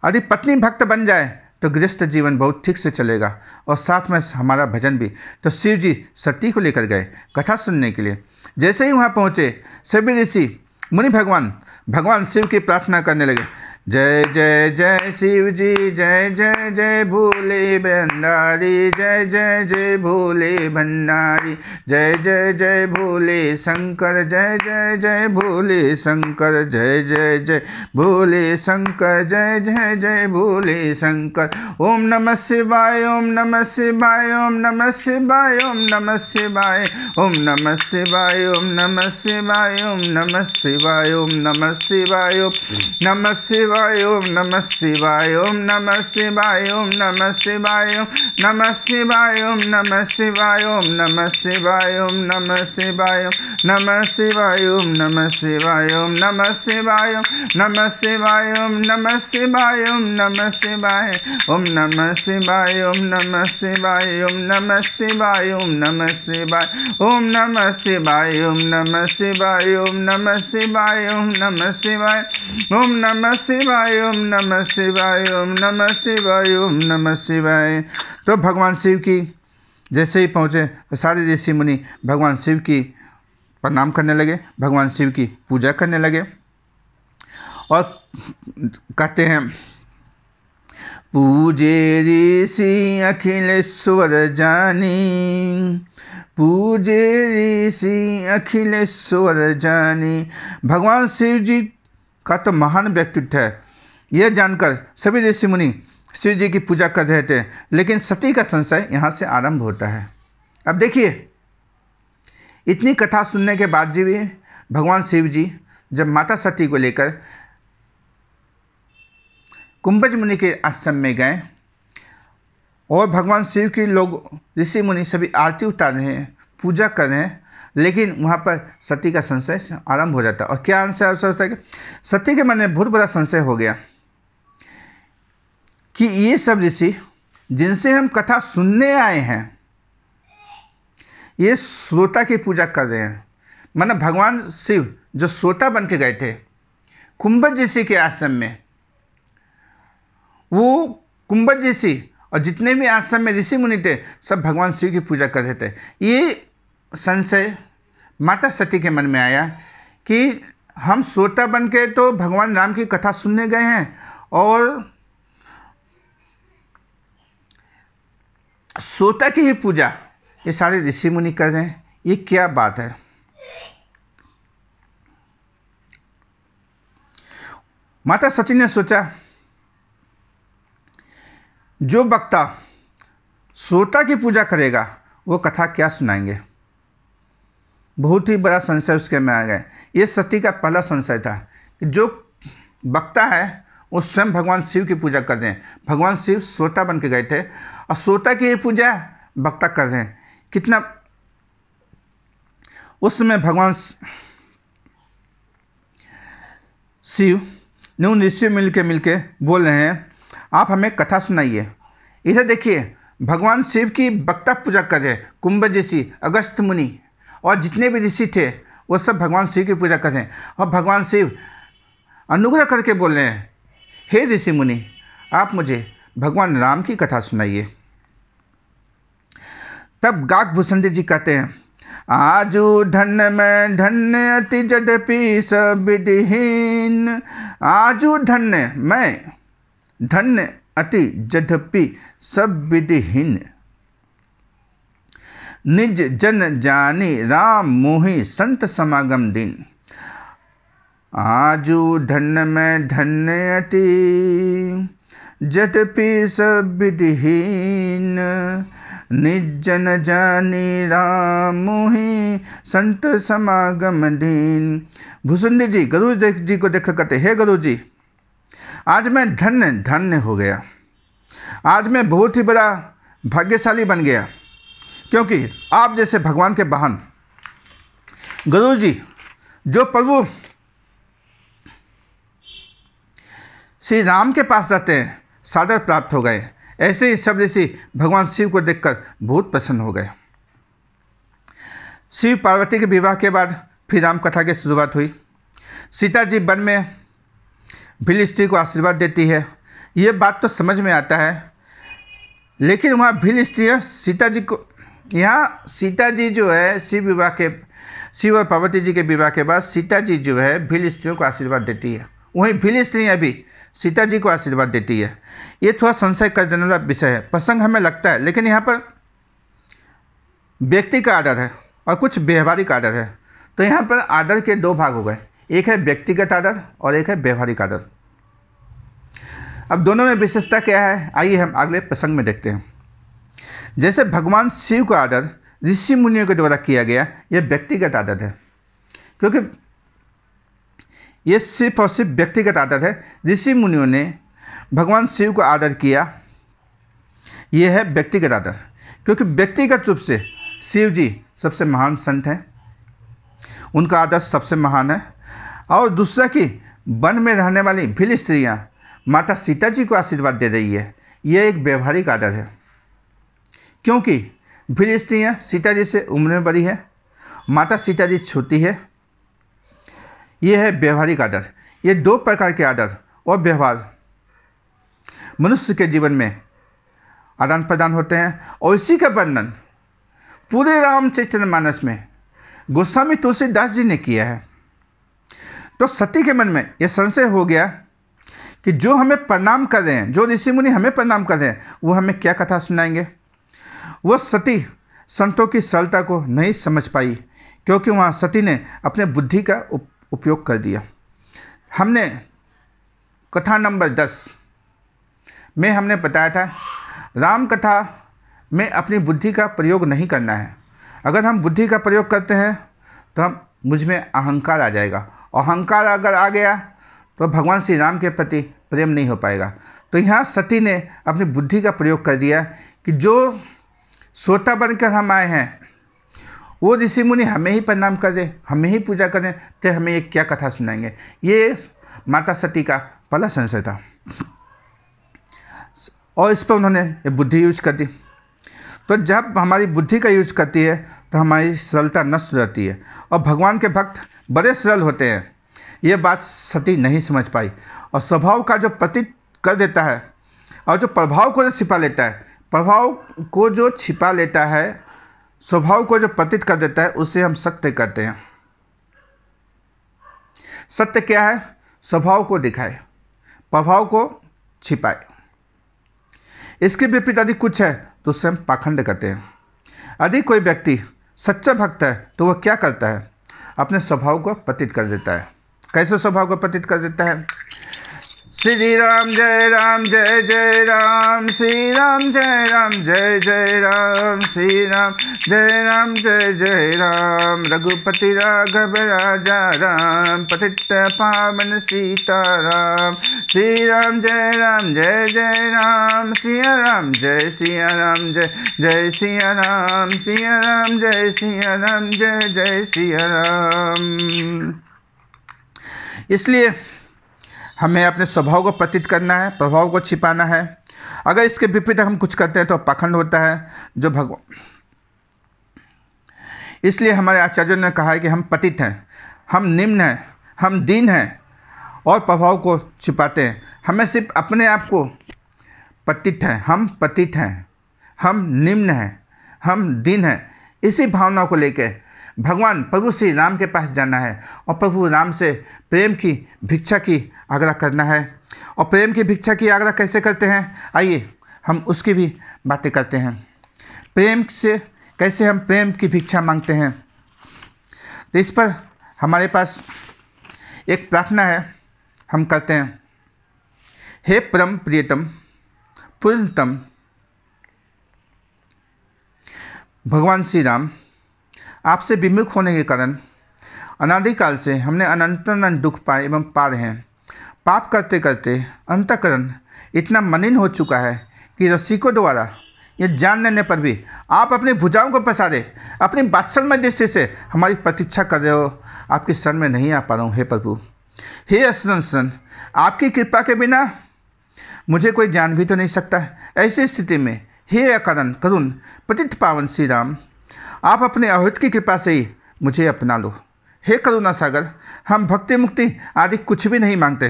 यदि पत्नी भक्त बन जाए तो गृहस्थ जीवन बहुत ठीक से चलेगा और साथ में हमारा भजन भी। तो शिव जी सती को लेकर गए कथा सुनने के लिए। जैसे ही वहाँ पहुँचे, सभी ऋषि मुनि भगवान शिव की प्रार्थना करने लगे। जय जय जय शिव जी, जय जय जय भोले भंडारी, जय जय जय भोले भंडारी, जय जय जय भोले शंकर, जय जय जय भोले शंकर, जय जय जय भोले शंकर, जय जय जय भोले शंकर। ओम नमः शिवाय, ओम नमः शिवाय, ओम नमः शिवाय, ओम नमः शिवाय, ओम नमः शिवाय, ओम नमः शिवाय, ओम नमः शिवाय, ओम नमः शिवाय, ओम नमः शिवाय, ओम नमः शिवाय, ओम नमः शिवाय, ओम नमः शिवाय, ओम नमः शिवाय, ओम नमः शिवाय, ओम नमः शिवाय, ओम नमः शिवाय, नमः शिवाय, ओम नमः शिवाय, ओम नमः शिवाय, नमः शिवाय, ओम नमः शिवाय, ओम नमः शिवाय, ओम नमः शिवाय, ओम नमः शिवाय, ओम नमः शिवाय, ओम नमः शिवाय, ओम नमः शिवाय, ओम नमः शिवाय, ओम नमः शिवाय, ओम नमः शिवाय, ओम नमः शिवाय, ओम नमः शिवाय, ओम नमः शिवाय, ओम नमः शिवाय। तो भगवान शिव की जैसे ही पहुँचे तो सारे ऋषि मुनि भगवान शिव की प्रणाम करने लगे, भगवान शिव की पूजा करने लगे और कहते हैं, पूजे ऋषि अखिलेश्वर जानी, पूजे ऋषि अखिलेश्वर जानी। भगवान शिव जी का तो महान व्यक्तित्व है। यह जानकर सभी ऋषि मुनि शिव जी की पूजा कर रहे थे, लेकिन सती का संशय यहाँ से आरंभ होता है। अब देखिए, इतनी कथा सुनने के बाद भी भगवान शिव जी जब माता सती को लेकर कुंभज मुनि के आश्रम में गए और भगवान शिव की लोग ऋषि मुनि सभी आरती उतार रहे हैं, पूजा कर रहे हैं, लेकिन वहाँ पर सती का संशय आरंभ हो जाता है। और क्या आंसर सोचता है कि सती के मन में बहुत बड़ा संशय हो गया कि ये सब ऋषि जिनसे हम कथा सुनने आए हैं, ये श्रोता की पूजा कर रहे हैं। मतलब भगवान शिव जो श्रोता बन के गए थे कुंभज ऋषि के आश्रम में, वो कुंभज ऋषि और जितने भी आश्रम में ऋषि मुनि थे सब भगवान शिव की पूजा करते थे। ये संशय माता सती के मन में आया कि हम श्रोता बन के तो भगवान राम की कथा सुनने गए हैं और श्रोता की ही पूजा ये सारे ऋषि मुनि कर रहे हैं, ये क्या बात है। माता सती ने सोचा जो वक्ता श्रोता की पूजा करेगा वो कथा क्या सुनाएंगे। बहुत ही बड़ा संशय उसके में आ गया। ये सती का पहला संशय था कि जो वक्ता है वो स्वयं भगवान शिव की पूजा कर रहे हैं। भगवान शिव श्रोता बन के गए थे और श्रोता की ये पूजा वक्ता कर रहे हैं। कितना उस समय भगवान शिव ने उन ऋषि मिलके बोल रहे हैं आप हमें कथा सुनाइए। इधर देखिए भगवान शिव की वक्ता पूजा कर रहे हैं। कुंभ ऋषि, अगस्त मुनि और जितने भी ऋषि थे वो सब भगवान शिव की पूजा कर रहे हैं और भगवान शिव अनुग्रह करके बोल रहे हैं हे ऋषि मुनि आप मुझे भगवान राम की कथा सुनाइए। तब गाक भूषण जी कहते हैं आजू धन्य में धन्य अति यद्यपि सब विधिहीन। आजू धन्य मैं धन्य अति यद्यपि सब विधिहीन। निज जन जानी राम मोहि संत समागम दिन। आजू धन्य में धन्य अति यद्यपि सब विधिहीन। निज जन जानी राम मोहि संत समागम दीन। भूषुंडी जी गुरु जी को देख कहते हे गुरु जी आज मैं धन्य धन्य हो गया। आज मैं बहुत ही बड़ा भाग्यशाली बन गया क्योंकि आप जैसे भगवान के वाहन गुरु जी जो प्रभु श्री राम के पास रहते हैं सादर प्राप्त हो गए। ऐसे ही सब ऋषि भगवान शिव को देखकर बहुत प्रसन्न हो गए। शिव पार्वती के विवाह के बाद फिर राम कथा की शुरुआत हुई। सीता जी वन में भील स्त्री को आशीर्वाद देती है। ये बात तो समझ में आता है लेकिन वहाँ भील स्त्रियाँ सीता जी को यहाँ सीता जी जो है शिव और पार्वती जी के विवाह के बाद सीता जी जो है भील स्त्रियों को आशीर्वाद देती है। वहीं भील स्त्रियाँ भी सीता जी को आशीर्वाद देती है। ये थोड़ा संशय कर देने वाला विषय है, प्रसंग हमें लगता है लेकिन यहाँ पर व्यक्ति का आदर है और कुछ व्यवहारिक आदर है। तो यहाँ पर आदर के दो भाग हो गए, एक है व्यक्तिगत आदर और एक है व्यवहारिक आदर। अब दोनों में विशेषता क्या है आइए हम अगले प्रसंग में देखते हैं। जैसे भगवान शिव का आदर ऋषि मुनियों के द्वारा किया गया यह व्यक्तिगत आदर है क्योंकि ये सिर्फ और सिर्फ व्यक्तिगत आदर है। ऋषि मुनियों ने भगवान शिव को आदर किया, यह है व्यक्तिगत आदर क्योंकि व्यक्तिगत रूप से शिव जी सबसे महान संत हैं, उनका आदर सबसे महान है। और दूसरा कि वन में रहने वाली भील स्त्रियाँ माता सीता जी को आशीर्वाद दे रही है, यह एक व्यवहारिक आदर है क्योंकि भील स्त्रियाँ सीता जी से उम्र में बड़ी है, माता सीता जी छोटी है। यह है व्यवहारिक आदर। ये दो प्रकार के आदर और व्यवहार मनुष्य के जीवन में आदान प्रदान होते हैं और इसी का वर्णन पूरे रामचरितमानस में गोस्वामी तुलसीदास जी ने किया है। तो सती के मन में यह संशय हो गया कि जो हमें प्रणाम कर रहे हैं, जो ऋषि मुनि हमें प्रणाम कर रहे हैं, वो हमें क्या कथा सुनाएंगे। वो सती संतों की सरलता को नहीं समझ पाई क्योंकि वहाँ सती ने अपने बुद्धि का उपयोग कर दिया। हमने कथा नंबर 10 में हमने बताया था राम कथा में अपनी बुद्धि का प्रयोग नहीं करना है। अगर हम बुद्धि का प्रयोग करते हैं तो हम मुझ में अहंकार आ जाएगा और अहंकार अगर आ गया तो भगवान श्री राम के प्रति प्रेम नहीं हो पाएगा। तो यहाँ सती ने अपनी बुद्धि का प्रयोग कर दिया कि जो श्रोता बनकर हम आए हैं वो ऋषि मुनि हमें ही प्रणाम कर दे, हमें ही पूजा करें तो हमें ये क्या कथा सुनाएंगे। ये माता सती का पहला संशय था और इस पर उन्होंने ये बुद्धि यूज कर दी। तो जब हमारी बुद्धि का यूज करती है तो हमारी सरलता नष्ट हो जाती है और भगवान के भक्त बड़े सरल होते हैं। ये बात सती नहीं समझ पाई और स्वभाव का जो प्रतीक कर देता है और जो प्रभाव को जो छिपा लेता है, प्रभाव को जो छिपा लेता है, स्वभाव को जो पतित कर देता है, उसे हम सत्य कहते हैं। सत्य क्या है? स्वभाव को दिखाए, प्रभाव को छिपाए। इसके विपरीत यदि कुछ है तो उसे हम पाखंड कहते हैं। यदि कोई व्यक्ति सच्चा भक्त है तो वह क्या करता है? अपने स्वभाव को पतित कर देता है। कैसे स्वभाव को पतित कर देता है? श्री राम जय राम, श्री राम जय जय राम, श्री राम जय राम, रघुपति राघव राजा राम, पतित पावन सीताराम। श्री राम जय राम, सिया राम जय सिया राम, जय सिया राम, सिया राम जय सिया राम, जय सिया राम। इसलिए हमें अपने स्वभाव को पतित करना है, प्रभाव को छिपाना है। अगर इसके विपरीत हम कुछ करते हैं तो पाखंड होता है, जो भगवान। इसलिए हमारे आचार्यों ने कहा है कि हम पतित हैं, हम निम्न हैं, हम दीन हैं और प्रभाव को छिपाते हैं। हमें सिर्फ अपने आप को पतित हैं, हम पतित हैं, हम निम्न हैं, हम दीन हैं। इसी भावना को लेकर भगवान प्रभु श्री राम के पास जाना है और प्रभु राम से प्रेम की भिक्षा की आग्रह करना है। और प्रेम की भिक्षा की आग्रह कैसे करते हैं, आइए हम उसकी भी बातें करते हैं। प्रेम से कैसे हम प्रेम की भिक्षा मांगते हैं, तो इस पर हमारे पास एक प्रार्थना है, हम करते हैं। हे परम प्रियतम पूर्णतम भगवान श्री राम, आपसे विमुख होने के कारण अनादिकाल से हमने अनंत दुख पाए एवं पा रहे हैं। पाप करते करते अंतःकरण इतना मलिन हो चुका है कि रसिकों द्वारा यह जान लेने पर भी आप अपनी भुजाओं को पसारे अपनी वात्सल्य दृष्टि से हमारी प्रतीक्षा कर रहे हो। आपके शरण में नहीं आ पा रहा हूँ। हे प्रभु, हे असरण, आपकी कृपा के बिना मुझे कोई जान भी तो नहीं सकता। ऐसी स्थिति में हे अकारण करुण पतित पावन श्री राम, आप अपने अहित की कृपा से ही मुझे अपना लो। हे करुणा सागर, हम भक्ति मुक्ति आदि कुछ भी नहीं मांगते,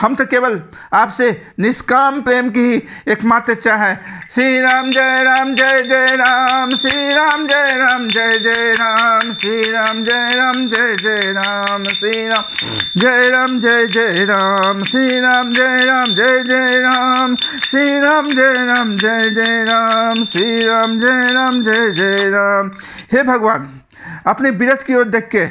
हम तो केवल आपसे निष्काम प्रेम की ही एकमात्र चाह है। श्री राम जय राम, श्री राम जय राम, जय राम, श्री राम जय राम, जय राम, श्री राम जय राम, जय राम, श्री राम जय राम, जय राम, श्री राम जय राम, जय राम, श्री राम जय राम, जय राम। हे भगवान, अपने विरत की ओर देख के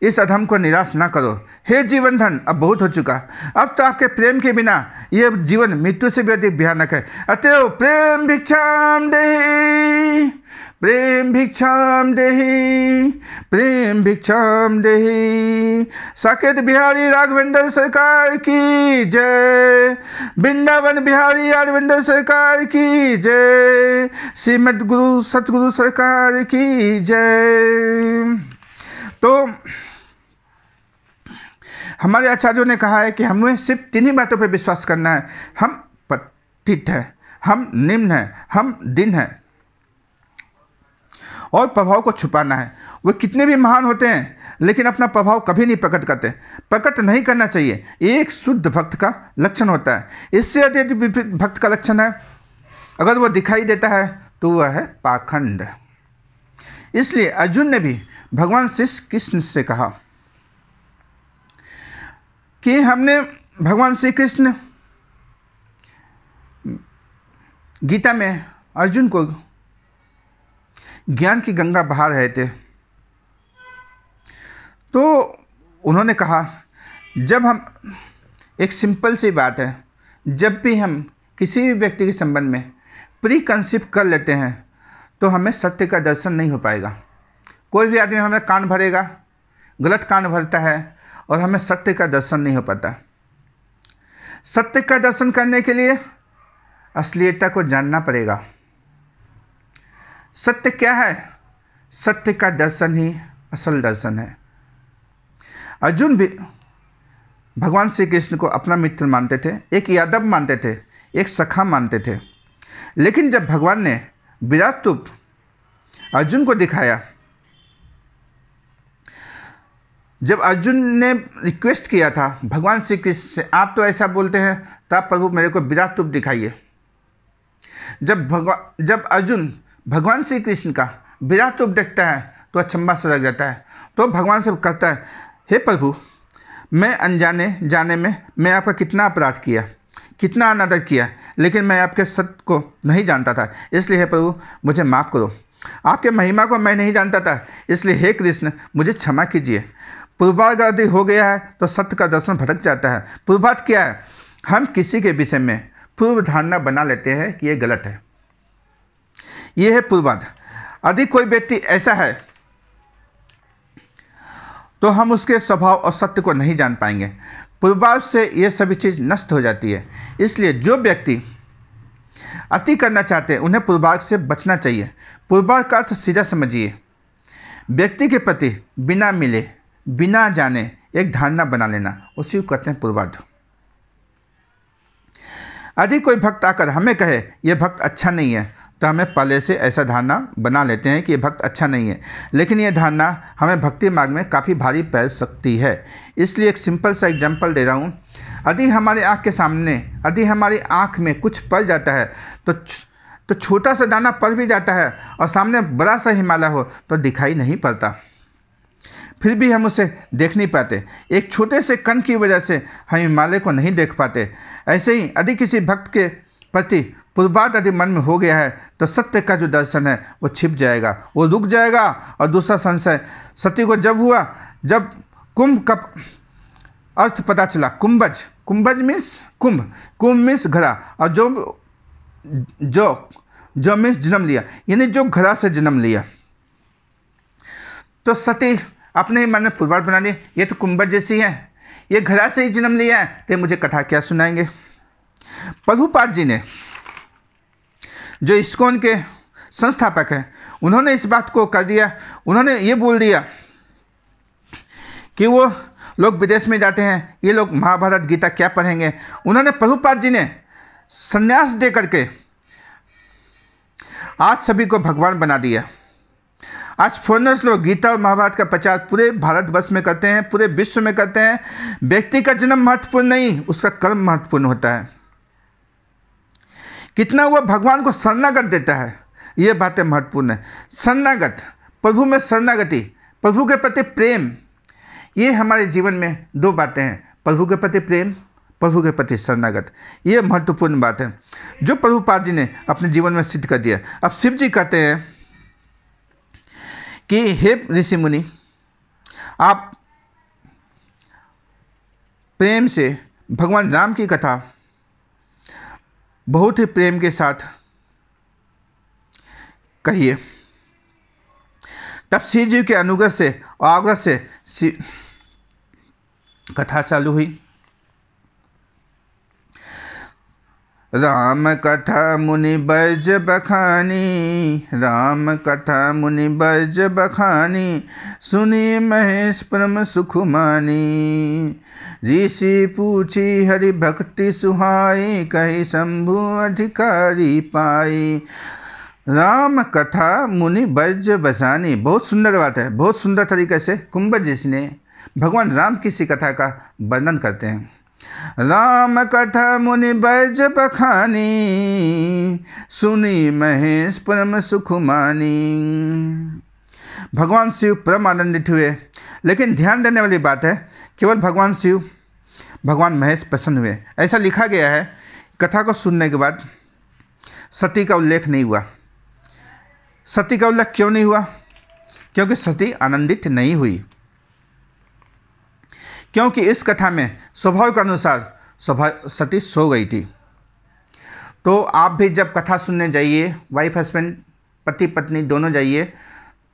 इस अधम को निराश ना करो। हे जीवन धन, अब बहुत हो चुका, अब तो आपके प्रेम के बिना यह जीवन मृत्यु से भी अधिक भयानक है। अतएव प्रेम भिक्षाम देहि, प्रेम भिक्षाम देहि, प्रेम भिक्षाम देहि। साकेत बिहारी राघवेंद्र सरकार की जय, वृंदावन बिहारी राघवेंद्र सरकार की जय, श्रीमद गुरु सतगुरु सरकार की जय। तो हमारे आचार्यों ने कहा है कि हमें सिर्फ 3 ही बातों पर विश्वास करना है। हम पतित हैं, हम निम्न हैं, हम दीन हैं और प्रभाव को छुपाना है। वे कितने भी महान होते हैं लेकिन अपना प्रभाव कभी नहीं प्रकट करते। प्रकट नहीं करना चाहिए, ये एक शुद्ध भक्त का लक्षण होता है। इससे अधिक भक्त का लक्षण है, अगर वो दिखाई देता है तो वह है पाखंड। इसलिए अर्जुन ने भी भगवान श्री कृष्ण से कहा कि हमने भगवान श्री कृष्ण गीता में अर्जुन को ज्ञान की गंगा बहा रहे थे, तो उन्होंने कहा, जब हम एक सिंपल सी बात है, जब भी हम किसी भी व्यक्ति के संबंध में प्री कंसीव कर लेते हैं तो हमें सत्य का दर्शन नहीं हो पाएगा। कोई भी आदमी हमें कान भरेगा, गलत कान भरता है और हमें सत्य का दर्शन नहीं हो पाता। सत्य का दर्शन करने के लिए अश्लीलता को जानना पड़ेगा। सत्य क्या है? सत्य का दर्शन ही असल दर्शन है। अर्जुन भी भगवान श्री कृष्ण को अपना मित्र मानते थे, एक यादव मानते थे, एक सखा मानते थे। लेकिन जब भगवान ने विराट रूप अर्जुन को दिखाया, जब अर्जुन ने रिक्वेस्ट किया था भगवान श्री कृष्ण से, आप तो ऐसा बोलते हैं तो आप प्रभु मेरे को विराट रूप दिखाइए, जब अर्जुन भगवान श्री कृष्ण का विराट रूप देखता है तो अचंभा से रह जाता है। तो भगवान से कहता है, हे प्रभु, मैं अनजाने जाने में मैं आपका कितना अपराध किया, कितना अनादर किया, लेकिन मैं आपके सत्य को नहीं जानता था, इसलिए हे प्रभु मुझे माफ़ करो। आपके महिमा को मैं नहीं जानता था, इसलिए हे कृष्ण मुझे क्षमा कीजिए। पूर्वाग्रह हो गया है तो सत्य का दर्शन भटक जाता है। पूर्वाग्रह क्या है? हम किसी के विषय में पूर्व धारणा बना लेते हैं कि ये गलत है, ये है पूर्वाग्रह। यदि कोई व्यक्ति ऐसा है तो हम उसके स्वभाव और सत्य को नहीं जान पाएंगे। पूर्वाग्रह से ये सभी चीज़ नष्ट हो जाती है। इसलिए जो व्यक्ति अति करना चाहते हैं उन्हें पूर्वाग्रह से बचना चाहिए। पूर्वाग्रह का अर्थ सीधा समझिए, व्यक्ति के प्रति बिना मिले बिना जाने एक धारणा बना लेना, उसी को कहते हैं पूर्वाग्रह। यदि कोई भक्त आकर हमें कहे यह भक्त अच्छा नहीं है तो हमें पहले से ऐसा धारणा बना लेते हैं कि ये भक्त अच्छा नहीं है, लेकिन यह धारणा हमें भक्ति मार्ग में काफ़ी भारी पड़ सकती है। इसलिए एक सिंपल सा एग्जांपल दे रहा हूँ। यदि हमारी आँख के सामने, यदि हमारी आँख में कुछ पड़ जाता है तो छोटा सा दाना पड़ भी जाता है और सामने बड़ा सा हिमालय हो तो दिखाई नहीं पड़ता, फिर भी हम उसे देख नहीं पाते। एक छोटे से कण की वजह से हम हिमालय को नहीं देख पाते। ऐसे ही यदि किसी भक्त के प्रति पूर्वाग्रह यदि मन में हो गया है तो सत्य का जो दर्शन है वो छिप जाएगा, वो रुक जाएगा। और दूसरा संशय सती को जब हुआ, जब कुंभ का अर्थ पता चला, कुंभज मीन्स कुंभ मीन्स घड़ा, और जो मीन्स जन्म लिया, यानी जो घड़ा से जन्म लिया। तो सती अपने ही मन में पूर्वाग्रह बना लिया, ये तो कुंभज जैसी है, ये घड़ा से ही जन्म लिया है, तो मुझे कथा क्या सुनाएंगे। प्रभुपाद जी ने, जो इस्कॉन के संस्थापक हैं, उन्होंने इस बात को कर दिया। उन्होंने ये बोल दिया कि वो लोग विदेश में जाते हैं, ये लोग महाभारत गीता क्या पढ़ेंगे। उन्होंने प्रभुपाद जी ने संन्यास दे करके आज सभी को भगवान बना दिया। आज फॉरेनर्स लोग गीता और महाभारत का प्रचार पूरे भारतवर्ष में करते हैं, पूरे विश्व में करते हैं। व्यक्ति का जन्म महत्वपूर्ण नहीं, उसका कर्म महत्वपूर्ण होता है। कितना वह भगवान को शरणागत देता है, ये बातें महत्वपूर्ण है। शरणागत, प्रभु में शरणागति, प्रभु के प्रति प्रेम, ये हमारे जीवन में दो बातें हैं, प्रभु के प्रति प्रेम, प्रभु के प्रति शरणागत। ये महत्वपूर्ण बात है जो प्रभुपाद जी ने अपने जीवन में सिद्ध कर दिया। अब शिव जी कहते हैं कि हे ऋषि मुनि, आप प्रेम से भगवान राम की कथा बहुत ही प्रेम के साथ कहिए। तब शिव जी के अनुग्रह से और आग्रह से कथा चालू हुई। राम कथा मुनि बज बखानी, राम कथा मुनि बज बखानी, सुनी महेश परम सुख मानी। ऋषि पूछी हरि भक्ति सुहाई, कही शंभु अधिकारी पाई। राम कथा मुनि बज बसानी, बहुत सुंदर बात है। बहुत सुंदर तरीके से कुंभज जी ने भगवान राम की सी कथा का वर्णन करते हैं। राम कथा मुनि बज बखानी, सुनी महेश परम सुख मानी। भगवान शिव परम आनंदित हुए, लेकिन ध्यान देने वाली बात है, केवल भगवान शिव, भगवान महेश प्रसन्न हुए, ऐसा लिखा गया है। कथा को सुनने के बाद सती का उल्लेख नहीं हुआ। सती का उल्लेख क्यों नहीं हुआ? क्योंकि सती आनंदित नहीं हुई, क्योंकि इस कथा में स्वभाव के अनुसार सती सो गई थी। तो आप भी जब कथा सुनने जाइए, वाइफ हस्बैंड, पति पत्नी दोनों जाइए,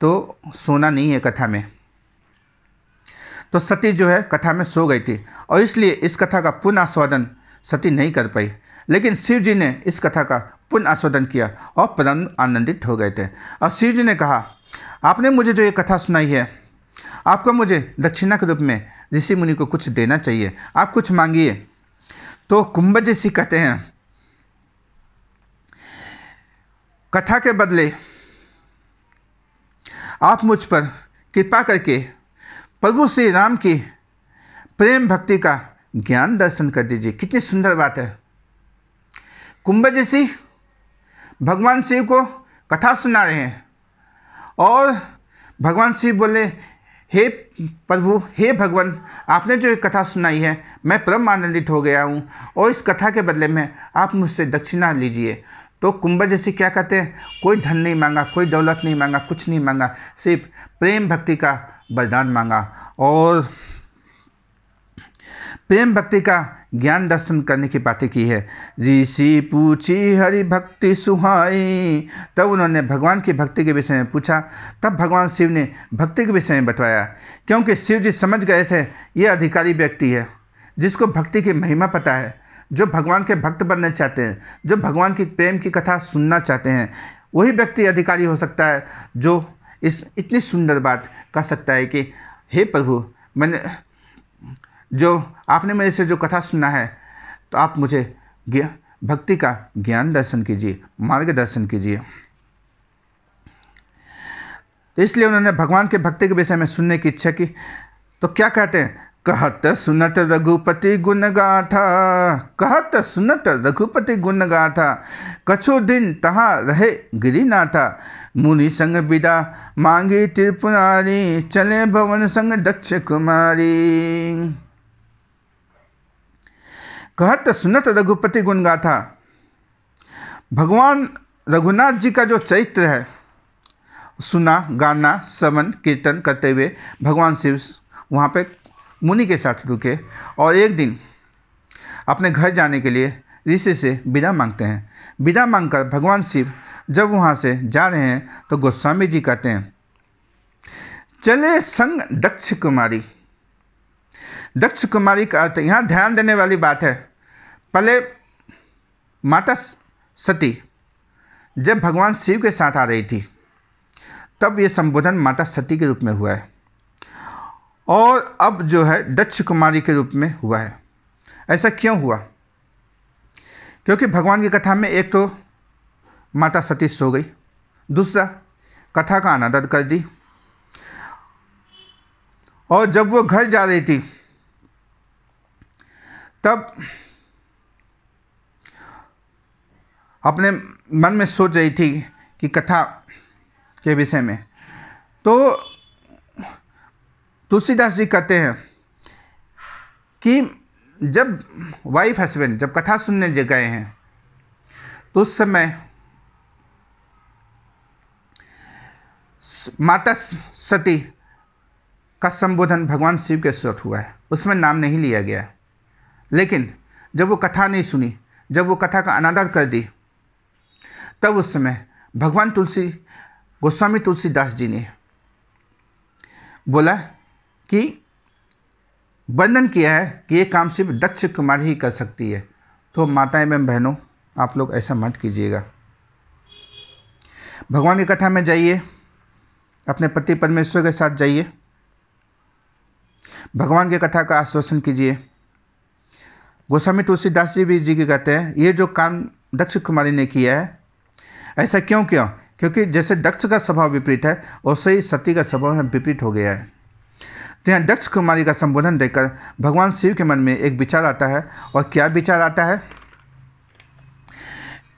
तो सोना नहीं है कथा में। तो सती जो है कथा में सो गई थी और इसलिए इस कथा का पुनः आस्वादन सती नहीं कर पाई। लेकिन शिव जी ने इस कथा का पुनः आस्वादन किया और परम आनंदित हो गए थे। और शिव जी ने कहा, आपने मुझे जो ये कथा सुनाई है, आपको मुझे दक्षिणा के रूप में ऋषि मुनि को कुछ देना चाहिए, आप कुछ मांगिए। तो कुंभज ऋषि कहते हैं, कथा के बदले आप मुझ पर कृपा करके प्रभु श्री राम की प्रेम भक्ति का ज्ञान दर्शन कर दीजिए। कितनी सुंदर बात है। कुंभज ऋषि भगवान शिव को कथा सुना रहे हैं और भगवान शिव बोले, हे प्रभु, हे भगवान, आपने जो एक कथा सुनाई है मैं परम आनंदित हो गया हूँ और इस कथा के बदले में आप मुझसे दक्षिणा लीजिए। तो कुंभज ऋषि क्या कहते हैं, कोई धन नहीं मांगा, कोई दौलत नहीं मांगा, कुछ नहीं मांगा, सिर्फ प्रेम भक्ति का वरदान मांगा और प्रेम भक्ति का ज्ञान दर्शन करने की बातें की है। ऋषि पूछी हरि भक्ति सुहाई, तब उन्होंने भगवान की भक्ति के विषय में पूछा। तब भगवान शिव ने भक्ति के विषय में बतवाया, क्योंकि शिव जी समझ गए थे ये अधिकारी व्यक्ति है जिसको भक्ति की महिमा पता है, जो भगवान के भक्त बनना चाहते हैं, जो भगवान की प्रेम की कथा सुनना चाहते हैं, वही व्यक्ति अधिकारी हो सकता है जो इस इतनी सुंदर बात कह सकता है कि हे प्रभु, मैंने जो आपने मेरे से जो कथा सुना है तो आप मुझे भक्ति का ज्ञान दर्शन कीजिए, मार्गदर्शन कीजिए। इसलिए उन्होंने भगवान के भक्ति के विषय में सुनने की इच्छा की। तो क्या कहते हैं, कहत सुनत रघुपति गुण गाथा, कहत सुनत रघुपति गुण गाथा, कछु दिन तहाँ रहे गिरिनाथा, मुनि संग विदा मांगी त्रिपुरारी, चले भवन संग दक्ष कुमारी। कहत सुनत रघुपति गुण गाथा, भगवान रघुनाथ जी का जो चरित्र है सुना, गाना, श्रवण कीर्तन करते हुए भगवान शिव वहाँ पे मुनि के साथ रुके और एक दिन अपने घर जाने के लिए ऋषि से विदा मांगते हैं। विदा मांगकर भगवान शिव जब वहाँ से जा रहे हैं तो गोस्वामी जी कहते हैं, चले संग दक्ष कुमारी। दक्ष कुमारी का अर्थ यहाँ ध्यान देने वाली बात है, पहले माता सती जब भगवान शिव के साथ आ रही थी तब ये संबोधन माता सती के रूप में हुआ है और अब जो है दक्ष कुमारी के रूप में हुआ है। ऐसा क्यों हुआ? क्योंकि भगवान की कथा में एक तो माता सती सो गई, दूसरा कथा का अनादर कर दी और जब वो घर जा रही थी तब अपने मन में सोच रही थी कि कथा के विषय में। तो तुलसीदास जी कहते हैं कि जब वाइफ हस्बैंड जब कथा सुनने गए हैं तो उस समय माता सती का संबोधन भगवान शिव के साथ हुआ है, उसमें नाम नहीं लिया गया। लेकिन जब वो कथा नहीं सुनी, जब वो कथा का अनादर कर दी, तब उस समय भगवान गोस्वामी तुलसीदास जी ने बोला कि वर्णन किया है कि ये काम सिर्फ दक्ष कुमारी ही कर सकती है। तो माताएं एवं बहनों, आप लोग ऐसा मत कीजिएगा। भगवान की कथा में जाइए, अपने पति परमेश्वर के साथ जाइए, भगवान की कथा का आश्वासन कीजिए। गोस्वामी तुलसीदास जी की कहते हैं ये जो काम दक्ष कुमारी ने किया है, ऐसा क्यों किया? क्योंकि जैसे दक्ष का स्वभाव विपरीत है वैसे ही सती का स्वभाव विपरीत हो गया है। तो यहाँ दक्ष कुमारी का संबोधन देकर भगवान शिव के मन में एक विचार आता है। और क्या विचार आता है?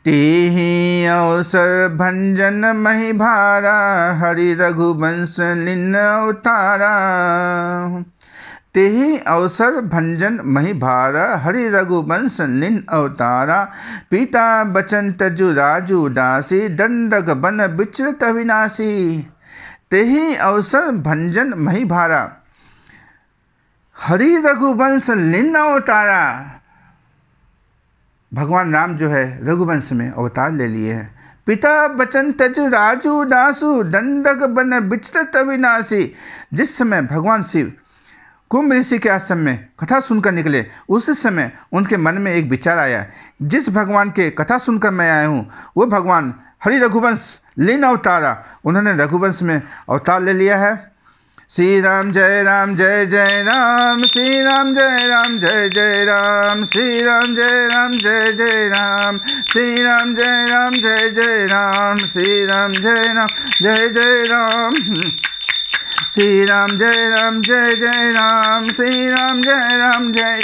तेहि अवसर भंजन मही भारा, हरि रघुवंश लिन अवतारा। तेहि अवसर भंजन मही भारा, हरि रघुवंश लिन अवतारा। पिता बचन तजु राजू दासी, दंडक बन विचरत अविनाशी। तेहि अवसर भंजन मही भारा, हरि रघुवंश लिन अवतारा। भगवान राम जो है रघुवंश में अवतार ले लिए हैं। पिता बचन तज राजू दासु, दंडक बन विचरत अविनाशी। जिस समय भगवान शिव कुंभ ऋषि के आश्रम में कथा सुनकर निकले, उस समय उनके मन में एक विचार आया, जिस भगवान के कथा सुनकर मैं आया हूँ वो भगवान हरि रघुवंश लीन अवतारा। उन्होंने रघुवंश में अवतार ले लिया है। श्री राम जय राम जय जय राम, श्री राम जय राम जय जय राम, श्री राम जय राम जय जय राम, श्री राम जय राम जय जय राम, श्री राम जय राम जय जय राम, श्री राम जय राम जय जय राम, श्री राम जय राम जय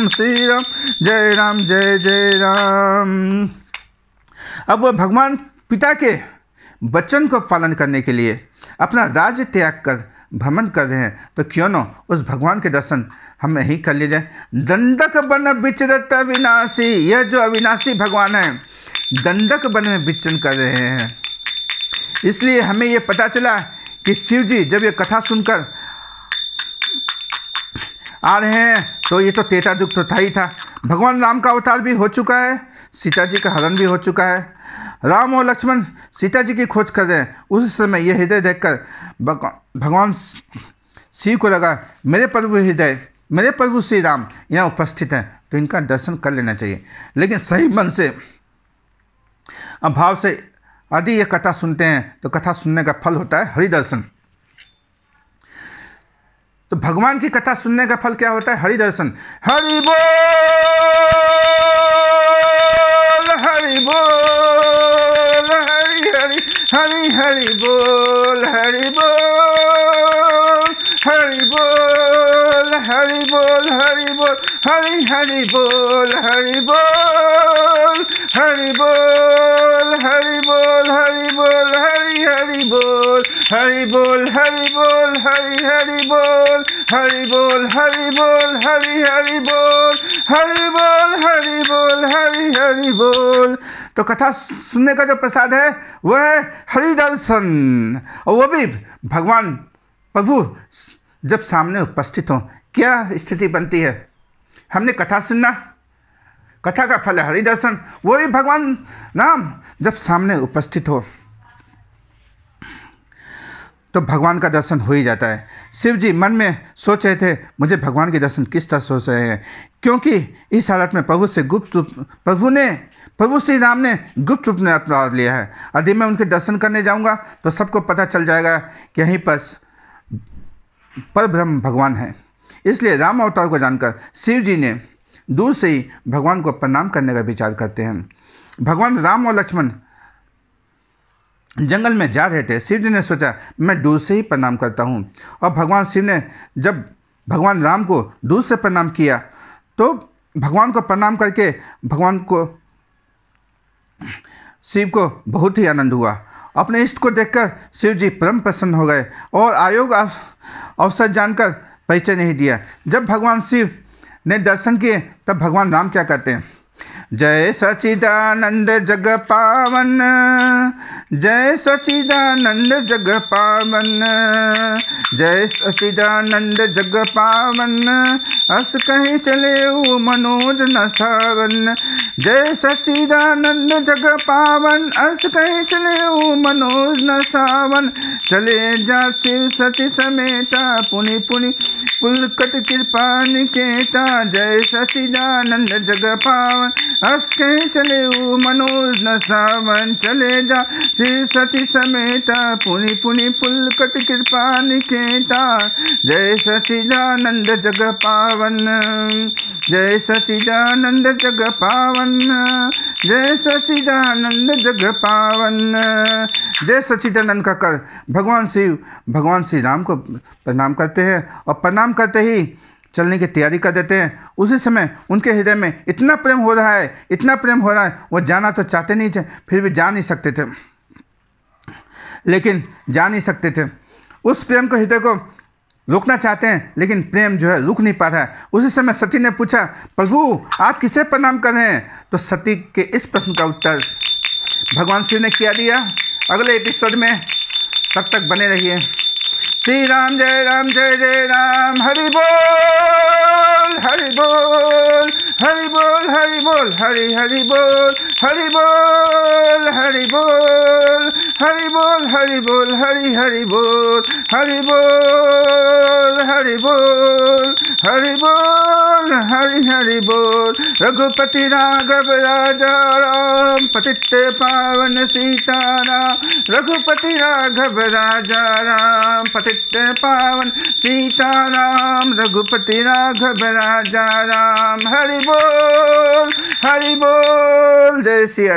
श्री राम जय राम जय जय राम। अब वह भगवान पिता के वचन को पालन करने के लिए अपना राज्य त्याग कर भ्रमण कर रहे हैं, तो क्यों न उस भगवान के दर्शन हम यहीं कर ले जाए। दंडक वन विचरत अविनाशी, यह जो अविनाशी भगवान है दंडक वन में विचरण कर रहे हैं। इसलिए हमें ये पता चला कि शिव जी जब ये कथा सुनकर आ रहे हैं तो ये तो त्रेता युग तो था ही था। भगवान राम का अवतार भी हो चुका है, सीता जी का हरण भी हो चुका है। राम और लक्ष्मण सीता जी की खोज कर रहे हैं। उस समय यह हृदय देखकर भगवान शिव को लगा मेरे प्रभु हृदय, मेरे प्रभु श्री राम यहाँ उपस्थित हैं, तो इनका दर्शन कर लेना चाहिए। लेकिन सही मन से भाव से यदि ये कथा सुनते हैं तो कथा सुनने का फल होता है हरि दर्शन। तो भगवान की कथा सुनने का फल क्या होता है? हरि दर्शन। हरि बोल, हरि बोल, हरि हरि हरि हरि बोल, हरि बोल, हरि बोल, हरि बोल, हरि बोल, हरि हरि बोल, हरि बोल, हरि बोल, हरि बोल, हरि बोल, हरि हरि बोल, हरि बोल, हरि बोल, हरि हरि बोल, हरि बोल, हरि बोल, हरि हरि बोल, हरि बोल, हरि बोल, हरि हरि बोल। तो कथा सुनने का जो प्रसाद है वह है हरि दर्शन, और वो भी भगवान प्रभु जब सामने उपस्थित हो। क्या स्थिति बनती है? हमने कथा सुनना, कथा का फल है हरि दर्शन, वो भी भगवान राम जब सामने उपस्थित हो तो भगवान का दर्शन हो ही जाता है। शिव जी मन में सोच रहे थे मुझे भगवान के दर्शन किस तरह सोच रहे हैं, क्योंकि इस हालत में प्रभु से प्रभु श्री राम ने गुप्त रूप में अपना लिया है। यदि मैं उनके दर्शन करने जाऊंगा तो सबको पता चल जाएगा कि यहीं पर परब्रह्म भगवान है। इसलिए राम अवतार को जानकर शिव जी ने दूर से ही भगवान को प्रणाम करने का विचार करते हैं। भगवान राम और लक्ष्मण जंगल में जा रहे थे। शिव जी ने सोचा मैं दूर से ही प्रणाम करता हूँ, और भगवान शिव ने जब भगवान राम को दूर से प्रणाम किया तो भगवान को प्रणाम करके शिव को बहुत ही आनंद हुआ। अपने इष्ट को देखकर शिव जी परम प्रसन्न हो गए और आयोग अवसर जानकर परिचय नहीं दिया। जब भगवान शिव ने दर्शन किए तब भगवान राम क्या कहते हैं? जय सच्चिदानंद जग पावन, जय सच्चिदानंद जग पावन, जय सच्चिदानंद जग पावन, अस कहीं चले मनोज न सावन। जय सच्चिदानंद जग पावन, अस कहीं चले मनोज न सावन। चले जा शिव सती समेता, पुनि पुनि पुलकत कृपा निकेता। जय सच्चिदानंद जग पावन, अस कहीं चले मनोज न सावन। चले जा शिव सती समेता, पुनि पुनि पुलकत कृपा निकेता। जय सच्चिदानंद जग पावन, जय सच्चिदानंद जग पावन, जय सच्चिदानंद जग पावन। जय सच्चिदानंद का कर भगवान शिव भगवान श्री राम को प्रणाम करते हैं, और प्रणाम करते ही चलने की तैयारी कर देते हैं। उसी समय उनके हृदय में इतना प्रेम हो रहा है, इतना प्रेम हो रहा है, वो जाना तो चाहते नहीं थे, फिर भी जा नहीं सकते थे, लेकिन जा नहीं सकते थे। उस प्रेम को, हृदय को रोकना चाहते हैं, लेकिन प्रेम जो है रुक नहीं पा रहा है। उसी समय सती ने पूछा प्रभु आप किसे प्रणाम कर रहे हैं? तो सती के इस प्रश्न का उत्तर भगवान शिव ने क्या दिया अगले एपिसोड में, तब तक बने रहिए। श्री राम जय जय राम। हरि बोल, हरि बोल, हरि बोल, हरि बोल, हरि हरि बोल, हरि बोल, हरि बोल, हरि बोल, हरि बोल, हरि हरि बोल, हरि बोल, हरि बोल, हरि बोल, हरि हरि बोल। रघुपति राघव राजा राम, पतित पावन सीताराम। रघुपति राघव राजा राम, पतित पावन सीताराम। रघुपति राघव राजा राम। हरि बोल, हरि बोल। जय श्री